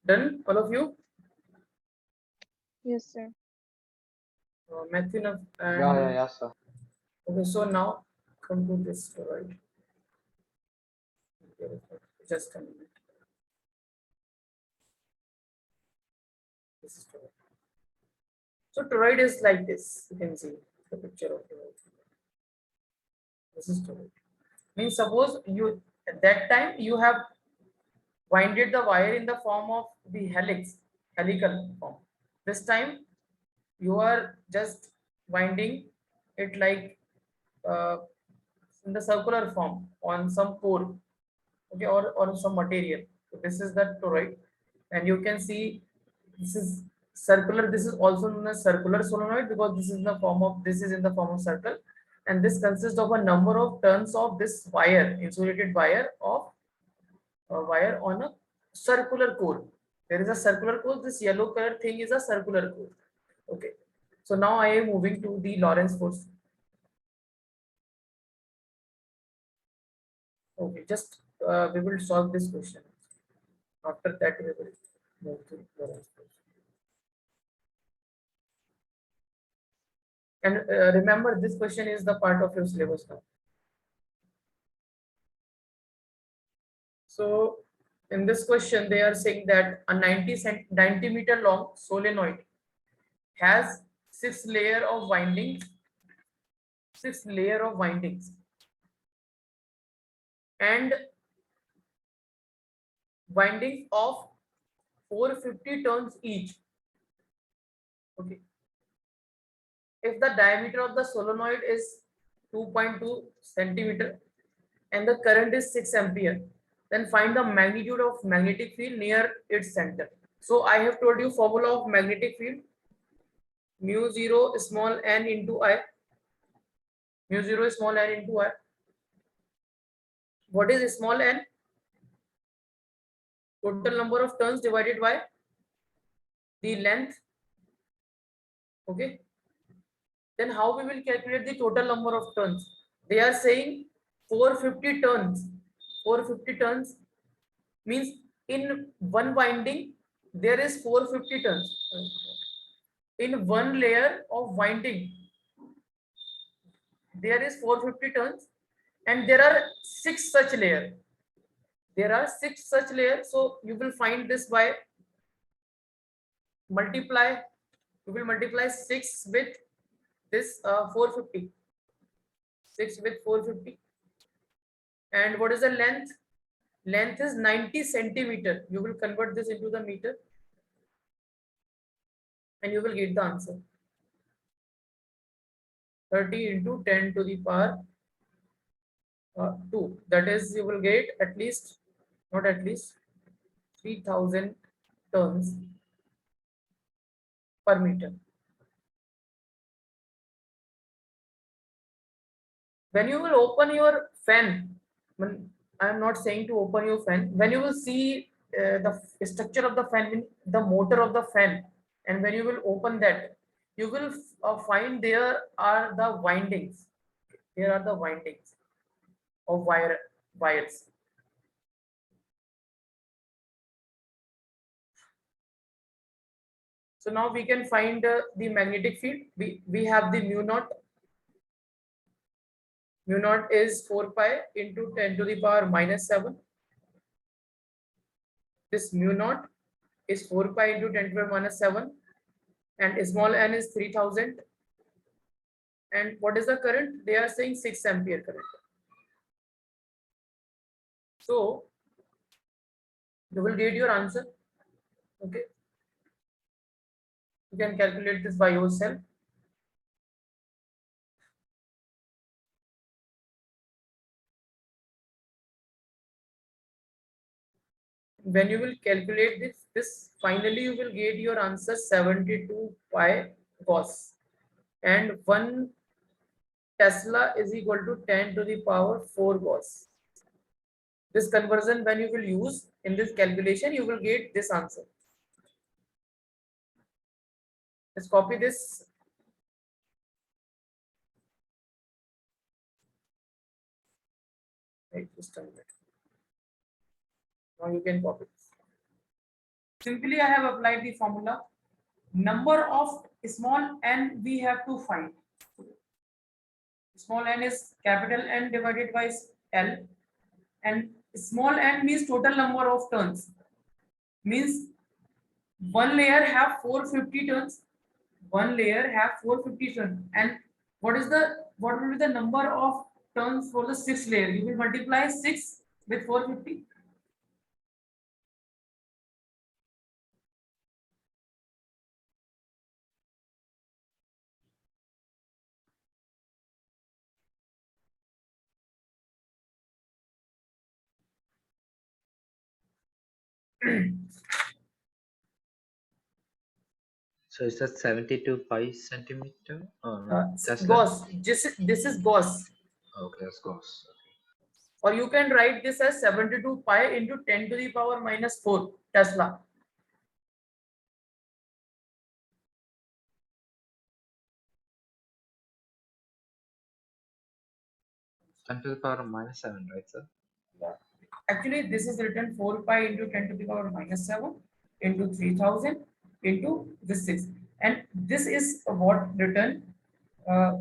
A: Done, all of you?
B: Yes, sir.
A: Matthew
C: Yeah, sir.
A: okay, so now come to this toroid. Just a minute. This is toroid. So toroid is like this. You can see the picture of toroid. This is toroid. Means suppose you at that time you have winded the wire in the form of the helical form. This time you are just winding it like uh, in the circular form on some core, okay, or on some material. So this is the toroid, and you can see this is circular. This is also known as circular solenoid because this is in the form of circle, and this consists of a number of turns of this wire, insulated wire of wire on a circular core. There is a circular core. This yellow color thing is a circular core. Okay. So now I am moving to the Lorentz force. Okay, just we will solve this question. After that, we will move to Lorentz force. And remember, this question is the part of your syllabus now. So in this question, they are saying that a 90 meter long solenoid has six layer of windings, and windings of 450 turns each. Okay. If the diameter of the solenoid is 2.2 centimeter and the current is 6 ampere, then find the magnitude of magnetic field near its center. So I have told you formula of magnetic field, mu 0 small n into I. Mu 0 small n into I. What is small n? Total number of turns divided by the length. Okay. Then how we will calculate the total number of turns? They are saying 450 turns. 450 turns means in one winding there is 450 turns. In one layer of winding there is 450 turns, and there are six such layers. So you will find this by multiply. You will multiply 6 with this 450. 6 with 450. And what is the length? Length is 90 centimeter. You will convert this into the meter and you will get the answer. 30 into 10 to the power 2. That is, you will get at least, not at least, 3000 turns per meter. When you will open your fan, I am not saying to open your fan, when you will see the structure of the fan, the motor of the fan, and when you will open that, you will find there are the windings. Here are the windings of wires. So now we can find the magnetic field. We have the mu naught. Mu naught is 4 pi into 10 to the power minus 7. This mu naught is 4 pi into 10 to the power minus 7, and small n is 3000. And what is the current? They are saying 6 ampere current. So you will get your answer. Okay. You can calculate this by yourself. When you will calculate this finally you will get your answer 72 pi Gauss, and 1 Tesla is equal to 10 to the power 4 Gauss. This conversion when you will use in this calculation, you will get this answer. Let's copy this. Right, just a minute. Now you can copy this. Simply I have applied the formula. Number of small n we have to find. Small n is capital N divided by L, and small n means total number of turns. Means one layer have 450 turns. One layer have 450 turns. And what will be the number of turns for the sixth layer? You will multiply 6 with 450.
C: So is that 72 pi centimeter? Oh no, Tesla.
A: Gauss. This is Gauss.
C: Okay, that's Gauss.
A: Or you can write this as 72 pi into 10 to the power minus 4 Tesla.
C: Okay. 10 to the power minus 7, right, sir?
A: Actually, this is written 4 pi into 10 to the power minus 7 into 3000 into this 6. And this is what written. Uh,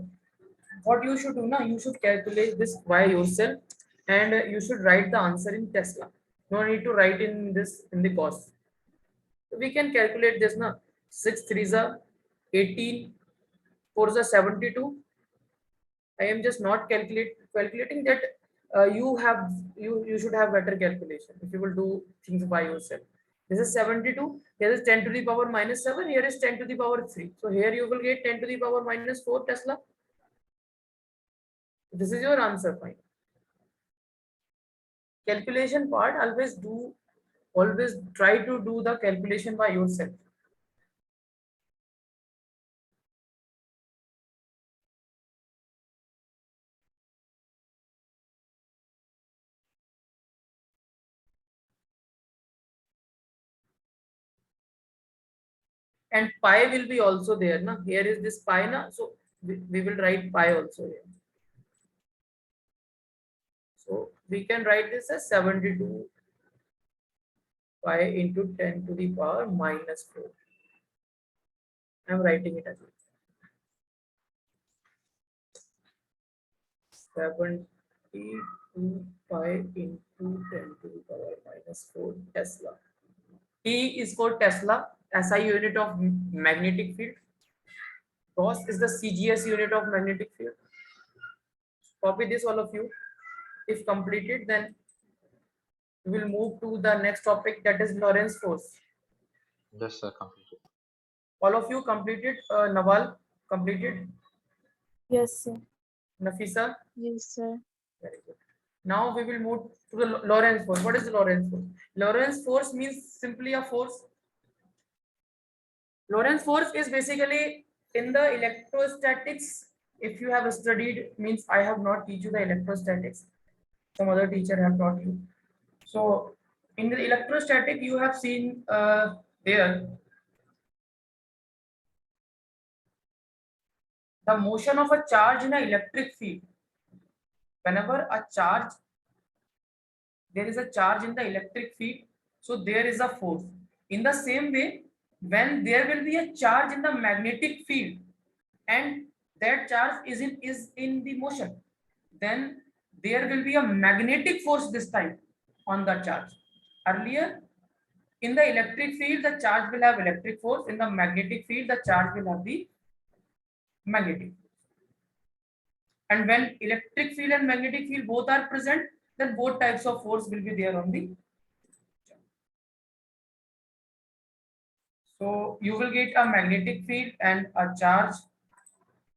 A: what you should do now, you should calculate this by yourself and you should write the answer in Tesla. No need to write in this in the cost. We can calculate this now. 6 3s are 18, 4s are 72. I am just not calculating that you should have better calculation if you will do things by yourself. This is 72. Here is 10 to the power minus 7. Here is 10 to the power 3. So here you will get 10 to the power minus 4 Tesla. This is your answer. Fine. Calculation part, always try to do the calculation by yourself. And pi will be also there. Na? Here is this pi. Na? So we will write pi also here. So we can write this as 72 pi into 10 to the power minus 4. I am writing it as 72 pi into 10 to the power minus 4 Tesla. T is for Tesla, SI unit of magnetic field. Gauss is the CGS unit of magnetic field. Copy this, all of you. If completed, then we will move to the next topic, that is Lorentz force.
C: Yes, sir, completed.
A: All of you completed. Nawal completed.
D: Yes, sir.
A: Nafisa.
B: Yes, sir.
A: Very good. Now we will move to the Lorentz force. What is the Lorentz force? Lorentz force means simply a force. Lorentz force is basically in the electrostatics. If you have studied, means I have not teach you the electrostatics. Some other teacher have taught you. So in the electrostatic, you have seen there the motion of a charge in an electric field. Whenever there is a charge in the electric field, so there is a force. In the same way, when there will be a charge in the magnetic field and that charge is in the motion, then there will be a magnetic force this time on the charge. Earlier, in the electric field, the charge will have electric force. In the magnetic field, the charge will have the magnetic force. And when electric field and magnetic field both are present, then both types of force will be there on the. So you will get a magnetic field and a charge.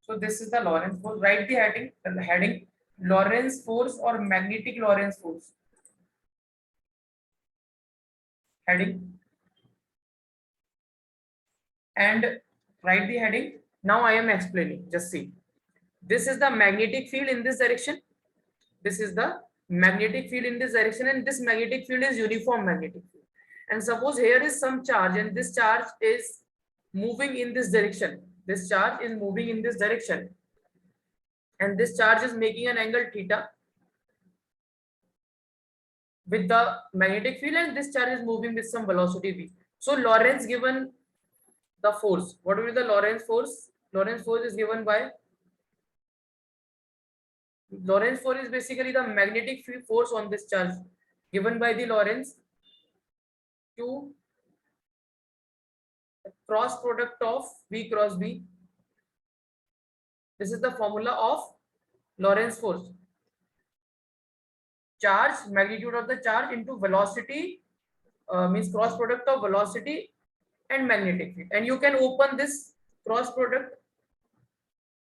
A: So this is the Lorentz force. Write the heading Lorentz force or magnetic Lorentz force. Heading. And write the heading. Now I am explaining. Just see. This is the magnetic field in this direction. This is the magnetic field in this direction, and this magnetic field is uniform magnetic field. And suppose here is some charge and this charge is moving in this direction. This charge is moving in this direction. And this charge is making an angle theta with the magnetic field, and this charge is moving with some velocity v. So Lorentz given the force. What will be the Lorentz force? Lorentz force is given by Lorentz force is basically the magnetic field force on this charge given by the Lorentz to the cross product of V cross B. This is the formula of Lorentz force. Charge, magnitude of the charge into velocity, means cross product of velocity and magnetic field. And you can open this cross product.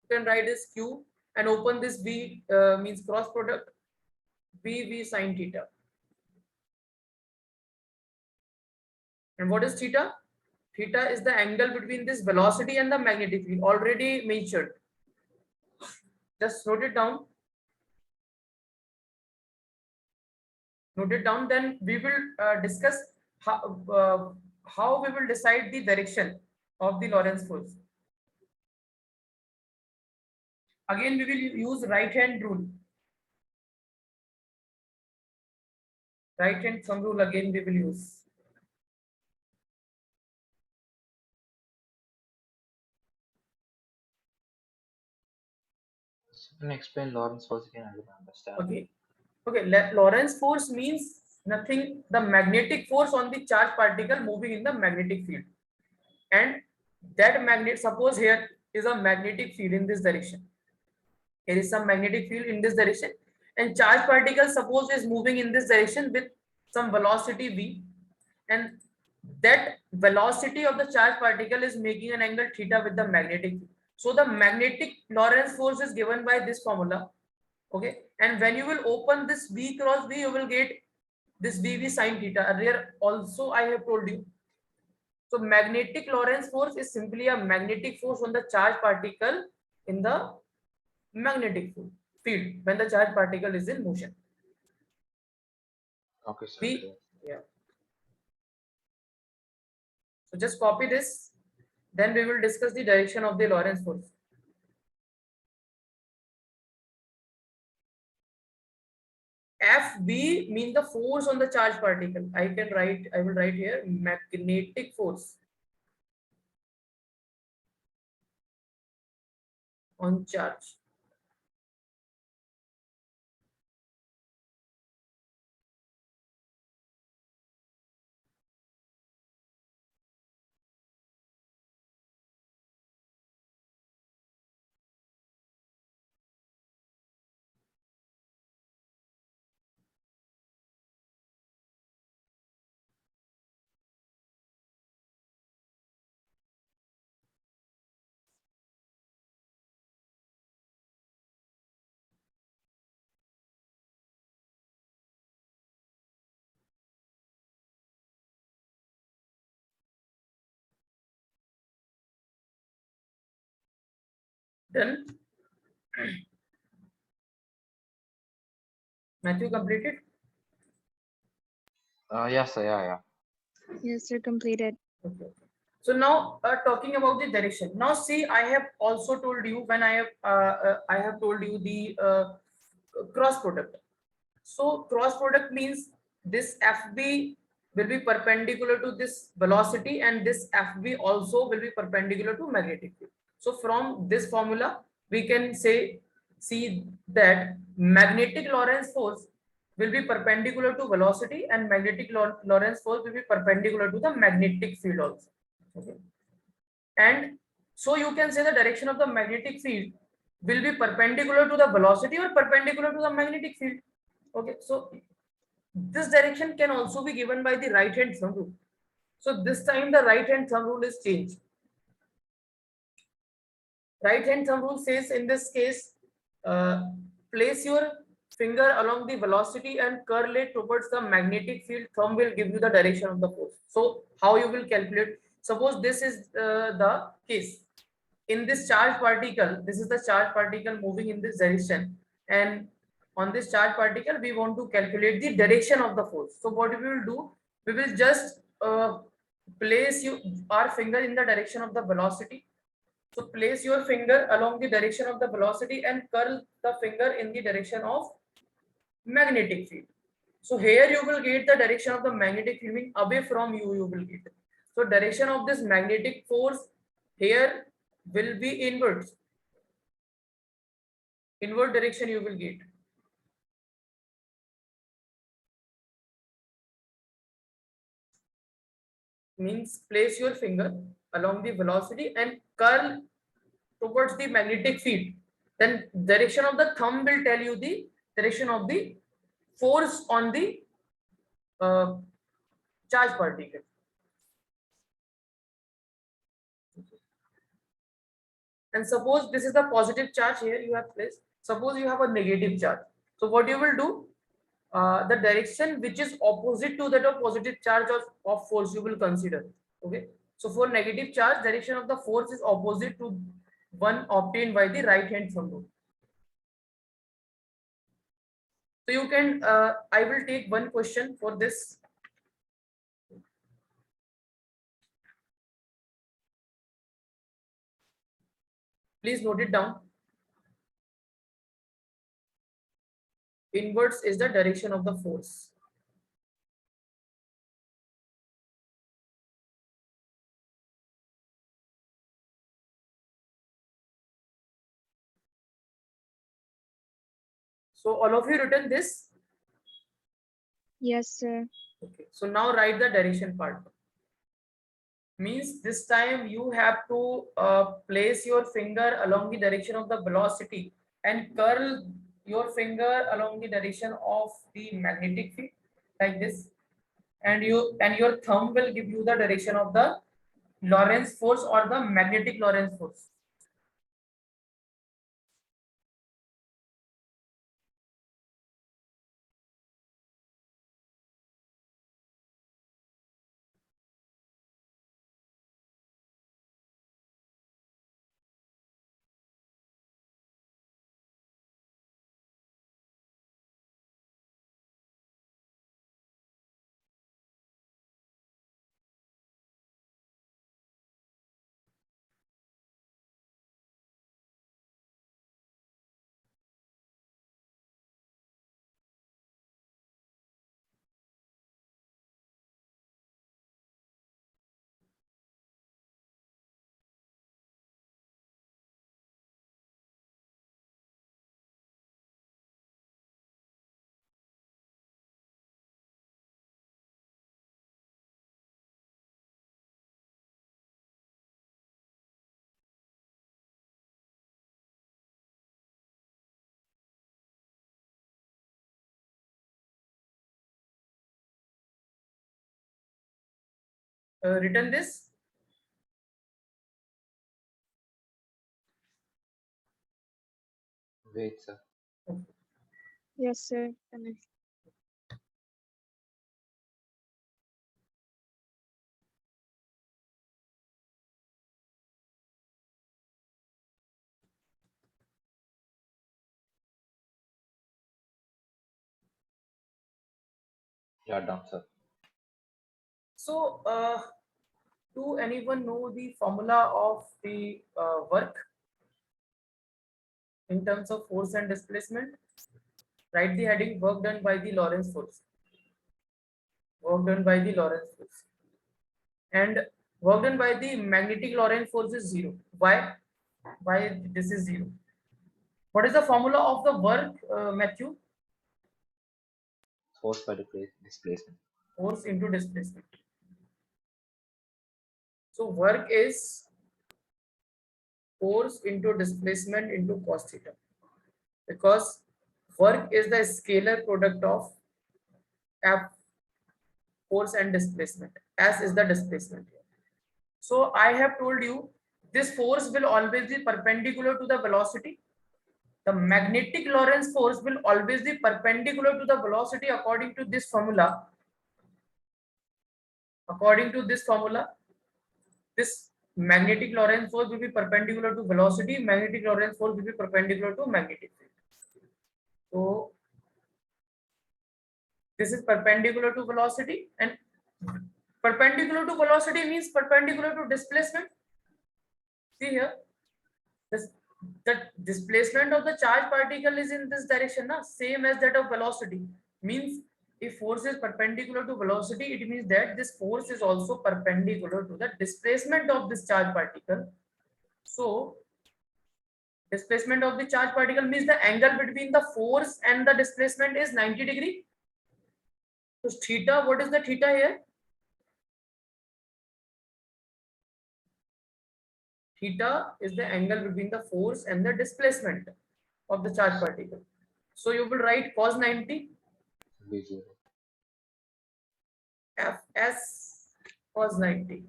A: You can write this Q and open this V, means cross product V sine theta. And what is theta? Theta is the angle between this velocity and the magnetic field, already mentioned. Just note it down. Note it down. Then we will discuss how we will decide the direction of the Lorentz force. Again, we will use right hand rule. Right hand thumb rule again we will use.
C: So can you explain Lorentz force again? I don't understand.
A: Okay. Okay. Lorentz force means nothing. The magnetic force on the charged particle moving in the magnetic field, and that magnet. Suppose here is a magnetic field in this direction. Here is some magnetic field in this direction, and charged particle suppose is moving in this direction with some velocity v, and that velocity of the charged particle is making an angle theta with the magnetic field. So the magnetic Lorentz force is given by this formula. Okay, and when you will open this v cross v, you will get this vv sine theta. Earlier also I have told you. So magnetic Lorentz force is simply a magnetic force on the charged particle in the magnetic field when the charged particle is in motion.
C: Okay, sir.
A: V, yeah. So just copy this. Then we will discuss the direction of the Lorentz force. FB means the force on the charged particle. I will write here magnetic force on charge. Done. Matthew completed.
C: Yes, sir. Yeah.
B: Yes, sir, completed.
A: Okay. So now talking about the direction. Now see, I have also told you when I have told you the cross product. So cross product means this FB will be perpendicular to this velocity, and this FB also will be perpendicular to magnetic field. So from this formula, we can see that magnetic Lorentz force will be perpendicular to velocity, and magnetic Lorentz force will be perpendicular to the magnetic field also. Okay. And so you can say the direction of the magnetic field will be perpendicular to the velocity or perpendicular to the magnetic field. Okay, so this direction can also be given by the right hand thumb rule. So this time the right hand thumb rule is changed. Right hand thumb rule says in this case, place your finger along the velocity and curl it towards the magnetic field. Thumb will give you the direction of the force. So how you will calculate? Suppose this is the case. In this charged particle, this is the charged particle moving in this direction, and on this charged particle we want to calculate the direction of the force. So what we will do, we will just place our finger in the direction of the velocity. So place your finger along the direction of the velocity and curl the finger in the direction of magnetic field. So here you will get the direction of the magnetic field, meaning away from you will get. So direction of this magnetic force here will be inwards. Inward direction you will get. Means place your finger along the velocity and curl towards the magnetic field. Then direction of the thumb will tell you the direction of the force on the charge particle. And suppose this is the positive charge here you have placed. Suppose you have a negative charge. So what you will do, the direction which is opposite to that of positive charge of force you will consider. Okay. So for negative charge, direction of the force is opposite to one obtained by the right hand thumb rule. So you can, I will take one question for this. Please note it down. Inwards is the direction of the force. So all of you written this?
B: Yes, sir.
A: Okay. So now write the direction part. Means this time you have to place your finger along the direction of the velocity and curl your finger along the direction of the magnetic field like this, and your thumb will give you the direction of the Lorentz force or the magnetic Lorentz force. Written this?
C: Wait, sir.
B: Yes, sir. Finished.
C: Yeah, done, sir.
A: So do anyone know the formula of the work in terms of force and displacement? Write the heading work done by the Lorentz force. Work done by the Lorentz force. And work done by the magnetic Lorentz force is zero. Why? Why this is zero? What is the formula of the work, Matthew?
C: Force by displacement.
A: Force into displacement. So work is force into displacement into cos theta, because work is the scalar product of F, force and displacement. S is the displacement. So I have told you this force will always be perpendicular to the velocity. The magnetic Lorentz force will always be perpendicular to the velocity according to this formula. According to this formula, this magnetic Lorentz force will be perpendicular to velocity. Magnetic Lorentz force will be perpendicular to magnetic field. So this is perpendicular to velocity, and perpendicular to velocity means perpendicular to displacement. See here, this the displacement of the charged particle is in this direction, na? Same as that of velocity. Means if force is perpendicular to velocity, it means that this force is also perpendicular to the displacement of this charged particle. So displacement of the charged particle means the angle between the force and the displacement is 90 degree. So theta, what is the theta here? Theta is the angle between the force and the displacement of the charged particle. So you will write cos 90
C: B0.
A: Fs cos 90,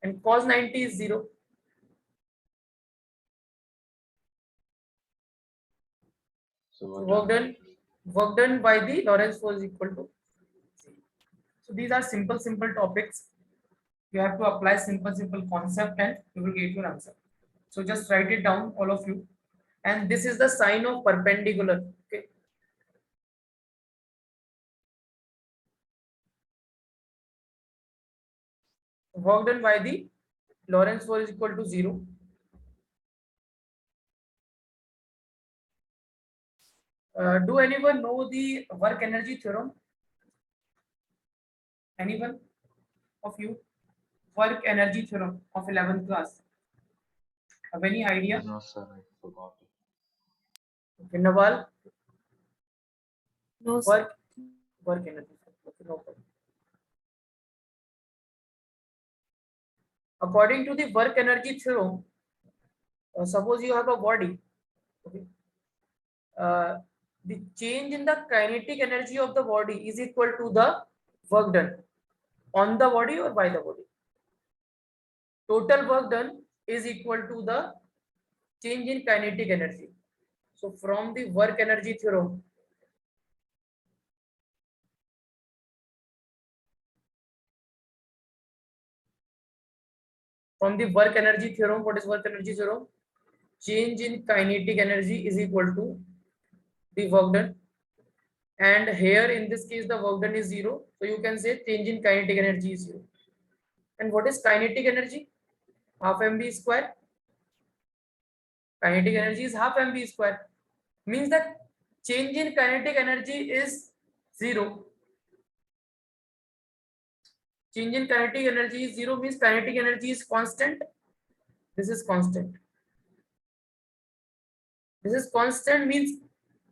A: and cos 90 is 0.
C: So
A: So
C: what done?
A: work done by the Lorentz force equal to 0. So these are simple topics. You have to apply simple concept and you will get your answer. So just write it down, all of you. And this is the sign of perpendicular. Okay. Work done by the Lorentz force is equal to 0. Do anyone know the work energy theorem? Anyone of you? Work energy theorem of 11th class. Have any idea?
C: No, sir, I forgot it.
A: Okay, Nawal,
D: No, sir.
A: work energy. Okay, no problem. According to the work energy theorem, suppose you have a body. Okay. Uh, the change in the kinetic energy of the body is equal to the work done on the body or by the body. Total work done is equal to the change in kinetic energy. So from the work energy theorem, what is work energy theorem? Change in kinetic energy is equal to the work done. And here in this case, the work done is 0. So you can say change in kinetic energy is 0. And what is kinetic energy? Half mv square. Kinetic energy is half mv square. Means that change in kinetic energy is 0. Change in kinetic energy is 0 means kinetic energy is constant. This is constant. This is constant means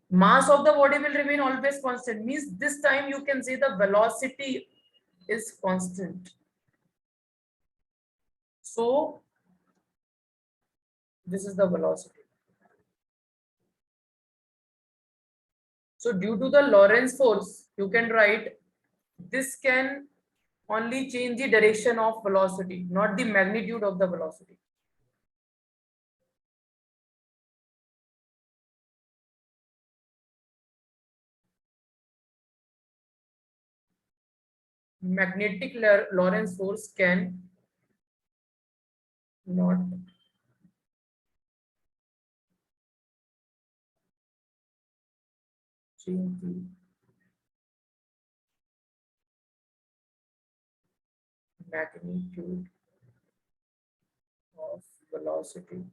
A: mass of the body will remain always constant. Means this time you can say the velocity is constant. So this is the velocity. So due to the Lorentz force, you can write this can only change the direction of velocity, not the magnitude of the velocity. Magnetic Lorentz force can not change the magnitude of velocity,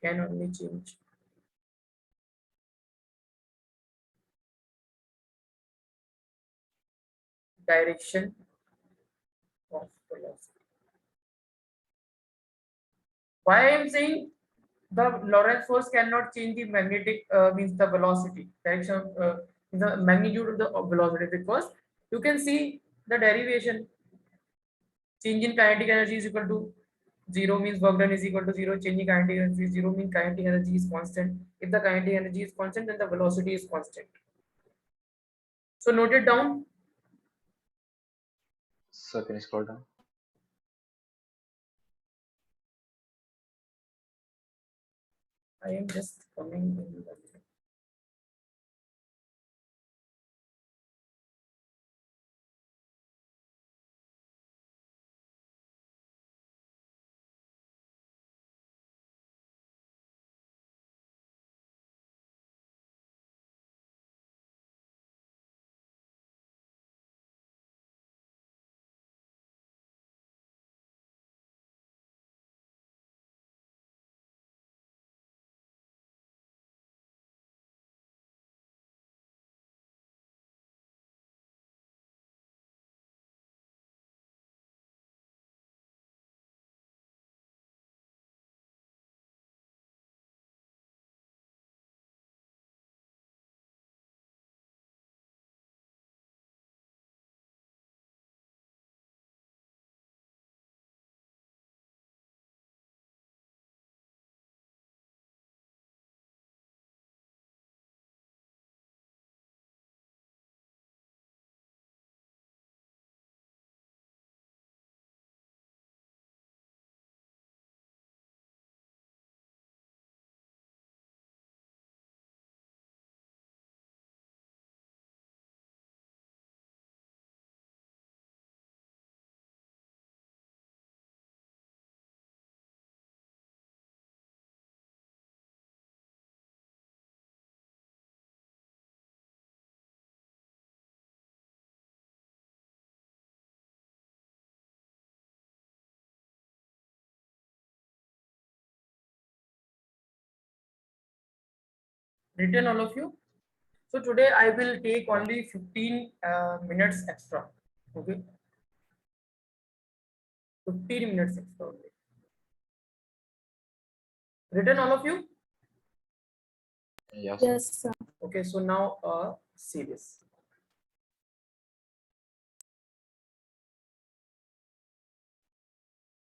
A: can only change direction of velocity. Why I am saying the Lorentz force cannot change the magnetic means the velocity direction of, the magnitude of the velocity, because you can see the derivation. Change in kinetic energy is equal to 0 means work done is equal to 0. Change in kinetic energy is 0 means kinetic energy is constant. If the kinetic energy is constant, then the velocity is constant. So note it down.
C: Sir, can you scroll down?
A: I am just coming in the Written all of you? So today I will take only 15 minutes extra. Okay, 15 minutes extra only. Written all of you?
C: Yes, sir.
D: Yes, sir.
A: Okay, so now see this.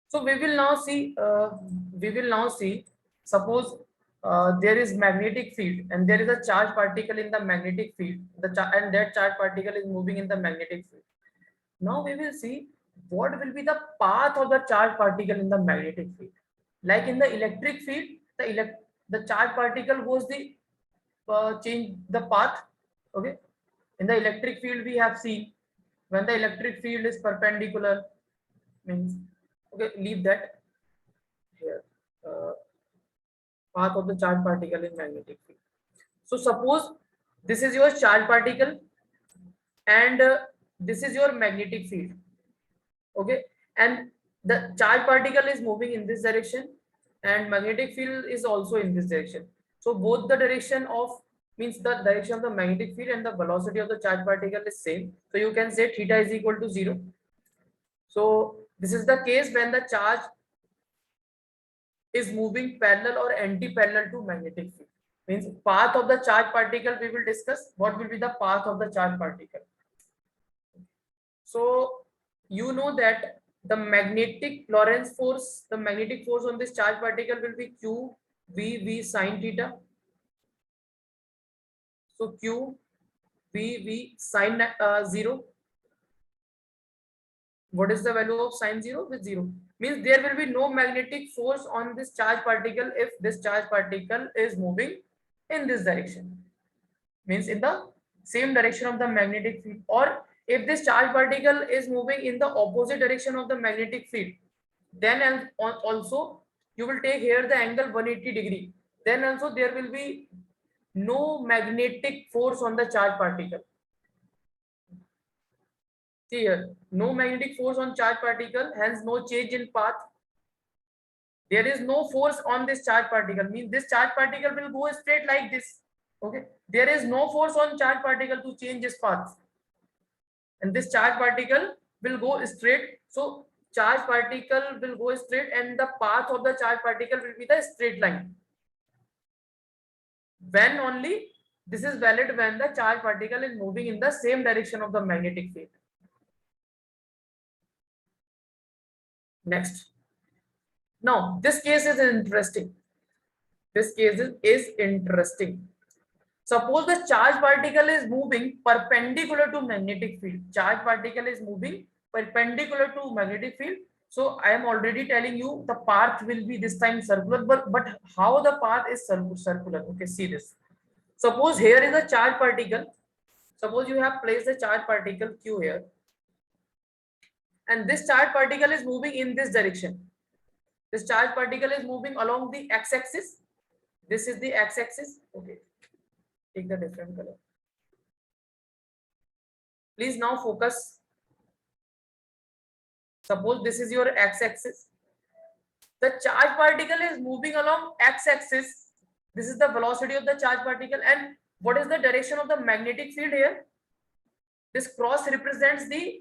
A: So we will now see. Suppose there is magnetic field and there is a charge particle in the magnetic field. And that charge particle is moving in the magnetic field. Now we will see what will be the path of the charge particle in the magnetic field. Like in the electric field, the charge particle goes the change the path. Okay. In the electric field, we have seen when the electric field is perpendicular, means, okay, leave that here. Path of the charge particle in magnetic field. So suppose this is your charge particle and this is your magnetic field. Okay, and the charge particle is moving in this direction and magnetic field is also in this direction. So both the direction of, means the direction of the magnetic field and the velocity of the charge particle is same. So you can say theta is equal to 0. So this is the case when the charge is moving parallel or anti-parallel to magnetic field. Means path of the charge particle we will discuss. What will be the path of the charge particle? So you know that the magnetic force on this charge particle will be Q V sine theta. So Q V sine 0. What is the value of sine 0? With 0. Means there will be no magnetic force on this charge particle if this charge particle is moving in this direction. Means in the same direction of the magnetic field, or if this charge particle is moving in the opposite direction of the magnetic field, then also you will take here the angle 180°. Then also there will be no magnetic force on the charge particle. See here, no magnetic force on charge particle, hence no change in path. There is no force on this charge particle, means this charge particle will go straight like this. Okay, there is no force on charge particle to change its path, and this charge particle will go straight. So charge particle will go straight and the path of the charge particle will be the straight line. When only this is valid when the charge particle is moving in the same direction of the magnetic field. Next, now this case is interesting. This case is interesting. Suppose the charge particle is moving perpendicular to magnetic field. Charge particle is moving perpendicular to magnetic field. So I am already telling you the path will be this time circular, but how the path is circular? Okay, see this. Suppose here is a charge particle. Suppose you have placed the charge particle Q here, and this charge particle is moving in this direction. This charge particle is moving along the x-axis. This is the x-axis. Okay, take the different color. Please now focus. Suppose this is your x-axis. The charge particle is moving along x-axis. This is the velocity of the charge particle. And what is the direction of the magnetic field here? This cross represents the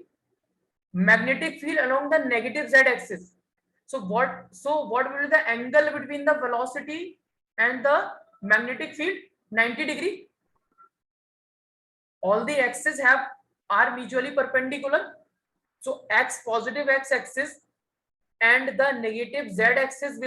A: magnetic field along the negative z-axis. So what will be the angle between the velocity and the magnetic field? 90°. All the axes are mutually perpendicular. So positive x-axis and the negative z-axis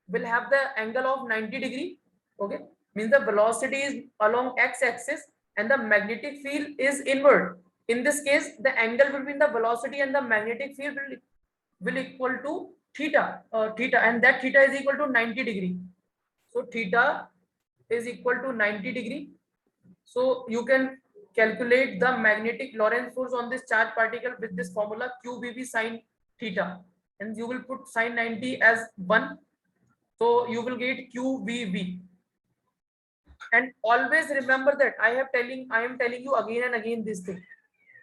A: will have the angle of 90°. Okay, means the velocity is along x-axis and the magnetic field is inward. In this case, the angle between the velocity and the magnetic field will equal to theta, and that theta is equal to 90°. So theta is equal to 90°. So you can calculate the magnetic Lorentz force on this charge particle with this formula QVV sine theta, and you will put sine 90 as 1. So you will get QVV. And always remember that I am telling you again and again this thing.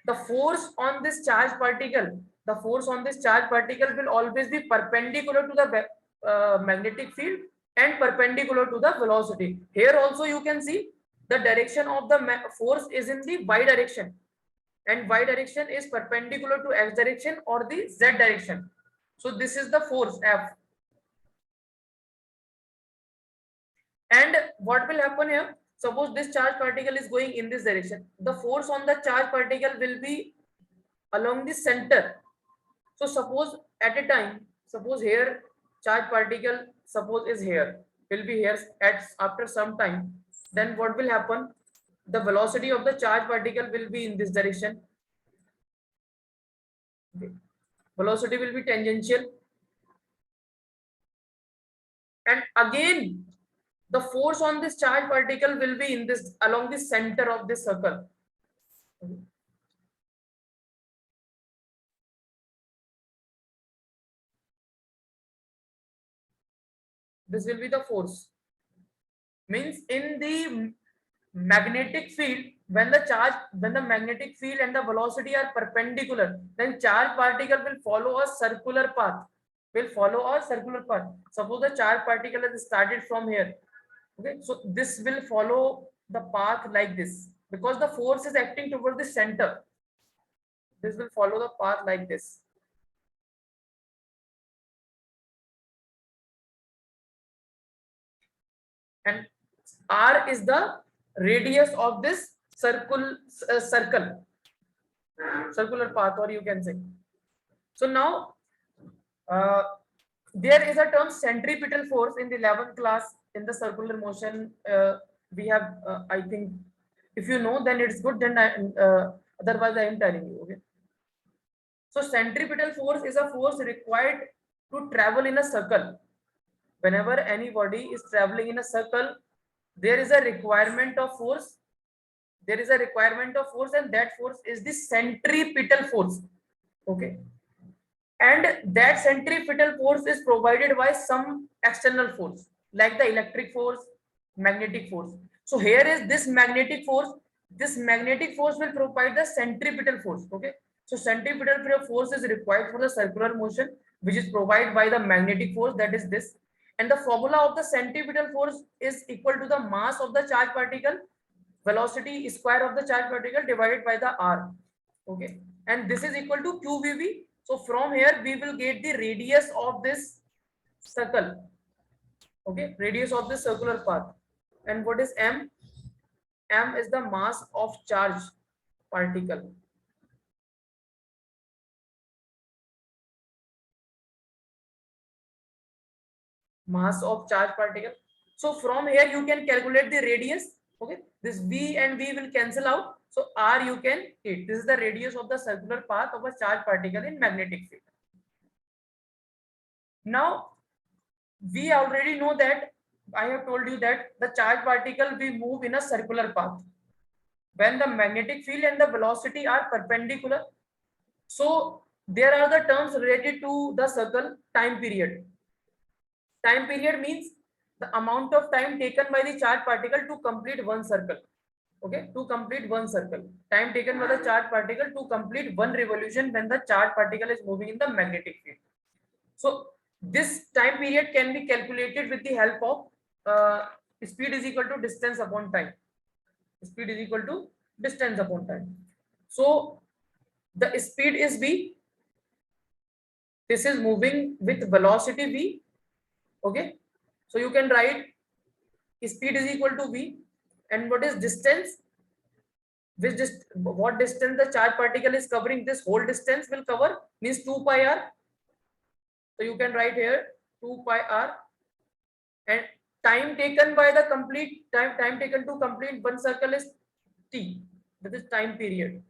A: The force on this charge particle will always be perpendicular to the magnetic field and perpendicular to the velocity. Here also you can see the direction of the force is in the y direction, and y direction is perpendicular to x direction or the z direction. So this is the force F. And what will happen here? Suppose this charge particle is going in this direction. The force on the charge particle will be along the center. So suppose at a time, suppose here charge particle suppose is here, will be here at after some time. Then what will happen? The velocity of the charge particle will be in this direction. Okay. Velocity will be tangential. And again, the force on this charge particle will be in this along the center of this circle. Okay. This will be the force. Means in the magnetic field, when the magnetic field and the velocity are perpendicular, then charge particle will follow a circular path. Suppose the charge particle has started from here. Okay, so this will follow the path like this because the force is acting toward the center. This will follow the path like this. And R is the radius of this circular path, or you can say. So now there is a term centripetal force in the 11th class in the circular motion. We have, I think, if you know, then it's good. Then otherwise, I am telling you. Okay. So centripetal force is a force required to travel in a circle. Whenever anybody is traveling in a circle, there is a requirement of force. And that force is the centripetal force. Okay. And that centripetal force is provided by some external force, like the electric force, magnetic force. So here is this magnetic force. This magnetic force will provide the centripetal force. Okay. So centripetal force is required for the circular motion, which is provided by the magnetic force, that is this. And the formula of the centripetal force is equal to the mass of the charge particle, velocity square of the charge particle divided by the r. Okay. And this is equal to qvv. So from here we will get the radius of this circle. Okay, radius of the circular path. And what is m? M is the mass of charge particle. Mass of charge particle. So from here you can calculate the radius. Okay, this v and v will cancel out. So r you can get. This is the radius of the circular path of a charge particle in magnetic field. Now we already know that I have told you that the charge particle will move in a circular path when the magnetic field and the velocity are perpendicular. So there are the terms related to the circle. Time period. Time period means the amount of time taken by the charge particle to complete one circle. Okay, to complete one circle. Time taken by the charge particle to complete one revolution when the charge particle is moving in the magnetic field. So this time period can be calculated with the help of speed is equal to distance upon time. Speed is equal to distance upon time. So the speed is v. This is moving with velocity v. Okay. So you can write speed is equal to v. And what is distance? What distance the charge particle is covering? This whole distance will cover means 2 pi r. So you can write here 2 pi r. And time taken by the complete time taken to complete one circle is t. That is time period.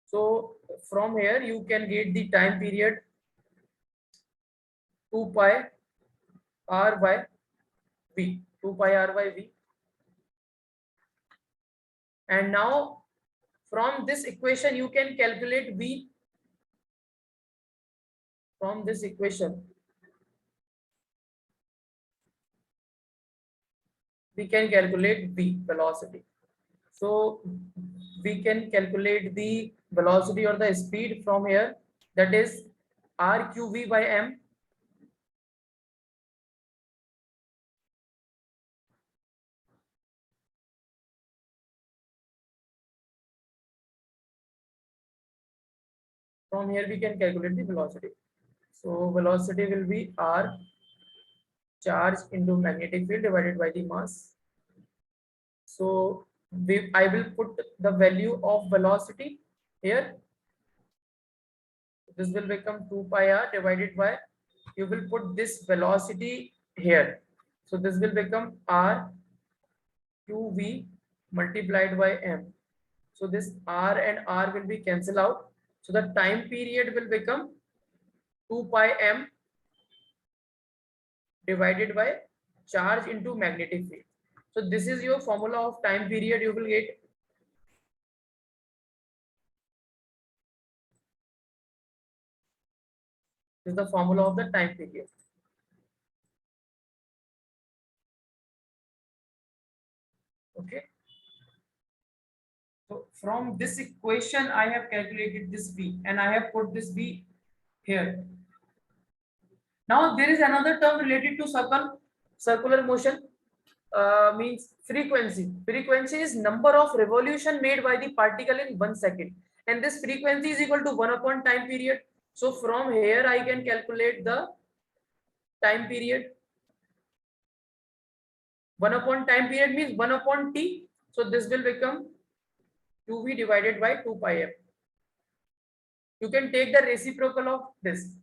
A: So from here you can get the time period 2 pi r by v. 2 pi r by v. And now from this equation you can calculate v. From this equation we can calculate v, velocity. So we can calculate the velocity or the speed from here, that is rqv by m. From here we can calculate the velocity. So velocity will be r charge into magnetic field divided by the mass. So I will put the value of velocity here. This will become 2 pi r divided by, you will put this velocity here. So this will become r qv multiplied by m. So this r and r will be cancelled out. So the time period will become 2 pi m divided by charge into magnetic field. So this is your formula of time period you will get. This is the formula of the time period. Okay. So from this equation, I have calculated this V and I have put this V here. Now there is another term related to circular motion, means frequency. Frequency is number of revolution made by the particle in 1 second, and this frequency is equal to 1 upon time period. So from here I can calculate the time period. 1 upon time period means 1 upon t. So this will become 2v divided by 2 pi f. You can take the reciprocal of this.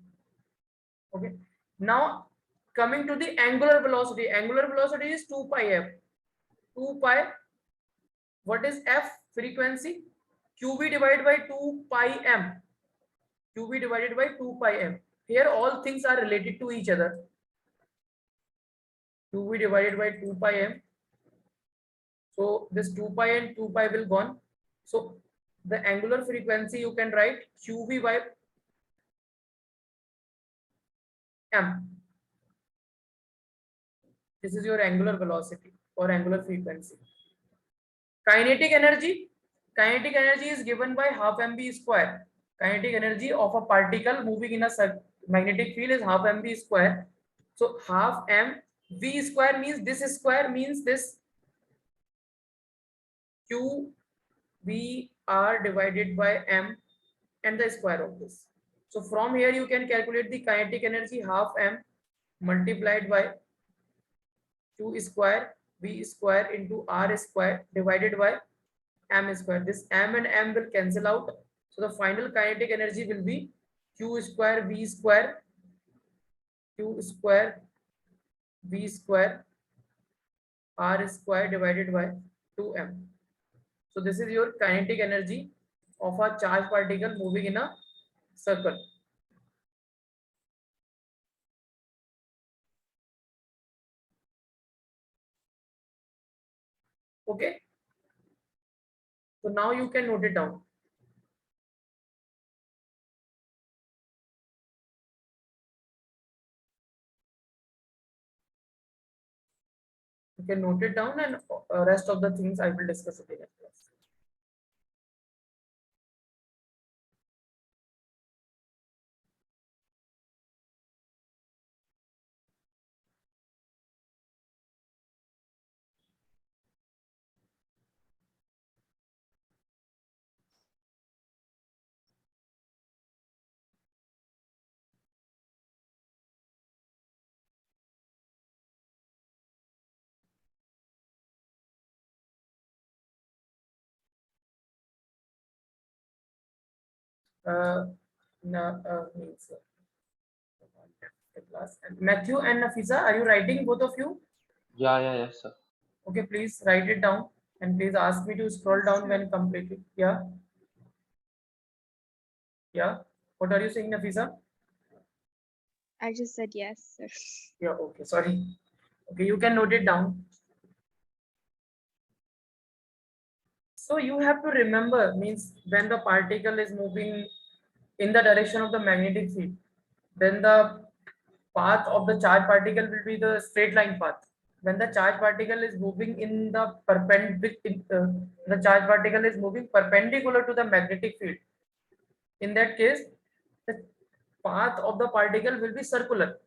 A: Okay. Now coming to the angular velocity. Angular velocity is 2 pi f. 2 pi. What is f? Frequency. Qv divided by 2 pi m. Qv divided by 2 pi m. Here all things are related to each other. Qv divided by 2 pi m. So this 2 pi and 2 pi will gone. So the angular frequency you can write qv by m. This is your angular velocity or angular frequency. Kinetic energy. Kinetic energy is given by half mv square. Kinetic energy of a particle moving in a magnetic field is half mv square. So half m v square means this square means this q v r divided by m and the square of this. So from here you can calculate the kinetic energy half m multiplied by q square v square into r square divided by m square. This m and m will cancel out. So the final kinetic energy will be q square v square q square v square r square divided by 2m. So this is your kinetic energy of a charged particle moving in a circle. Okay. So now you can note it down. You can note it down, and rest of the things I will discuss it in class. No, means the class. And Matthew and Nafisa, are you writing, both of you?
C: Yeah, sir.
A: Okay, please write it down and please ask me to scroll down when completed. Yeah. Yeah. What are you saying, Nafisa?
B: I just said yes, sir.
A: Yeah. Okay. Sorry. Okay, you can note it down. So you have to remember, means when the particle is moving in the direction of the magnetic field, then the path of the charged particle will be the straight line path. When the charged particle is moving in the the charged particle is moving perpendicular to the magnetic field. In that case, the path of the particle will be circular.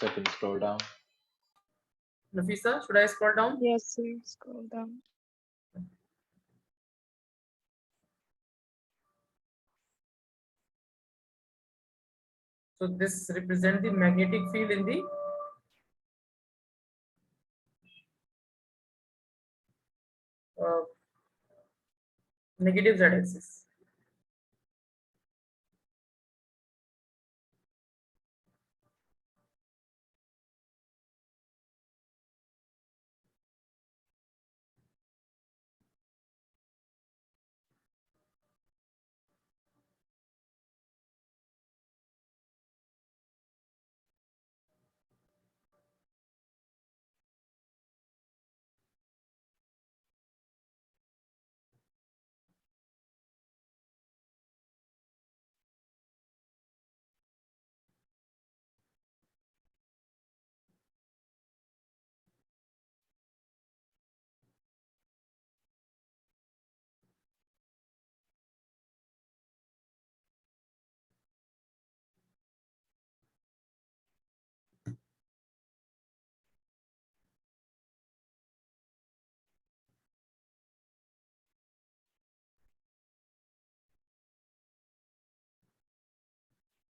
C: So can you scroll down?
A: Nafisa, should I scroll down?
B: Yes, sir. Scroll down.
A: So this represents the magnetic field in the uh, negative z axis.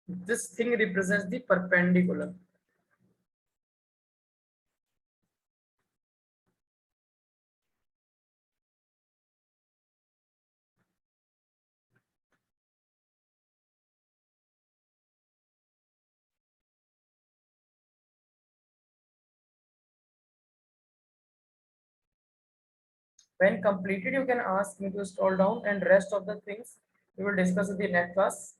A: This thing represents the perpendicular. When completed, you can ask me to scroll down, and rest of the things we will discuss in the next class.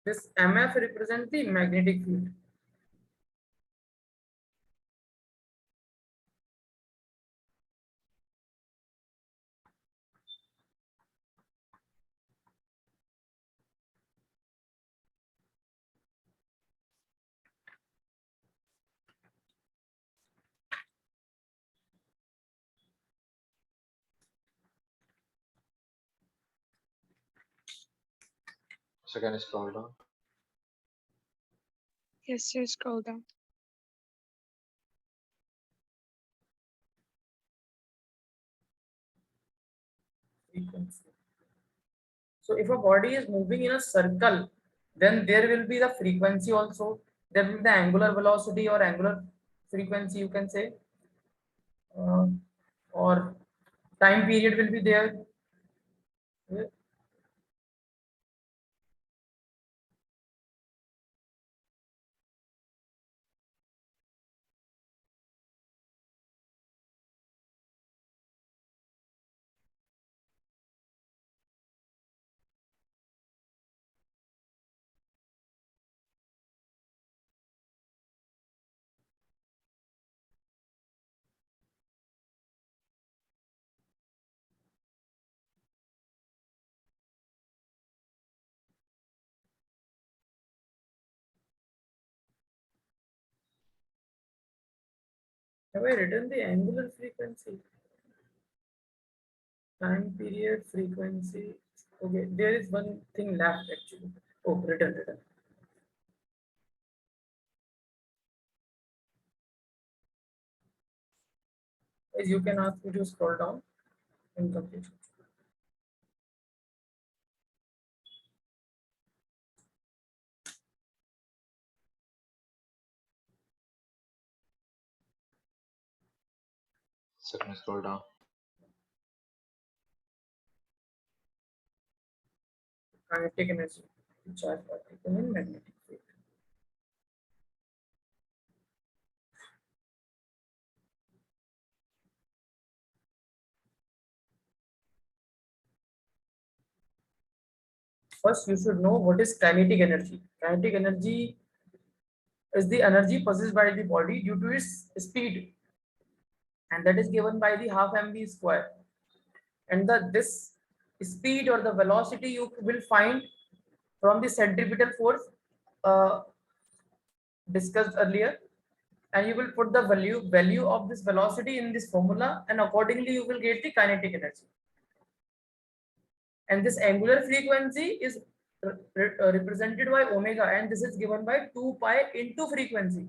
A: This MF represents the magnetic field.
C: So can you scroll down?
B: Yes, sir. Scroll down.
A: Frequency. So if a body is moving in a circle, then there will be the frequency also. There will be the angular velocity or angular frequency, you can say, uh, or time period will be there. Have I written the angular frequency? Time period, frequency. Okay, there is one thing left actually. Oh, written. As you can ask me to scroll down in completion.
C: So can you scroll down?
A: Kinetic energy, charge particle in magnetic field. First, you should know what is kinetic energy. Kinetic energy is the energy possessed by the body due to its speed, and that is given by the half mv square. And this speed or the velocity you will find from the centripetal force uh, discussed earlier, and you will put the value of this velocity in this formula, and accordingly you will get the kinetic energy. And this angular frequency is represented by omega, and this is given by 2 pi into frequency.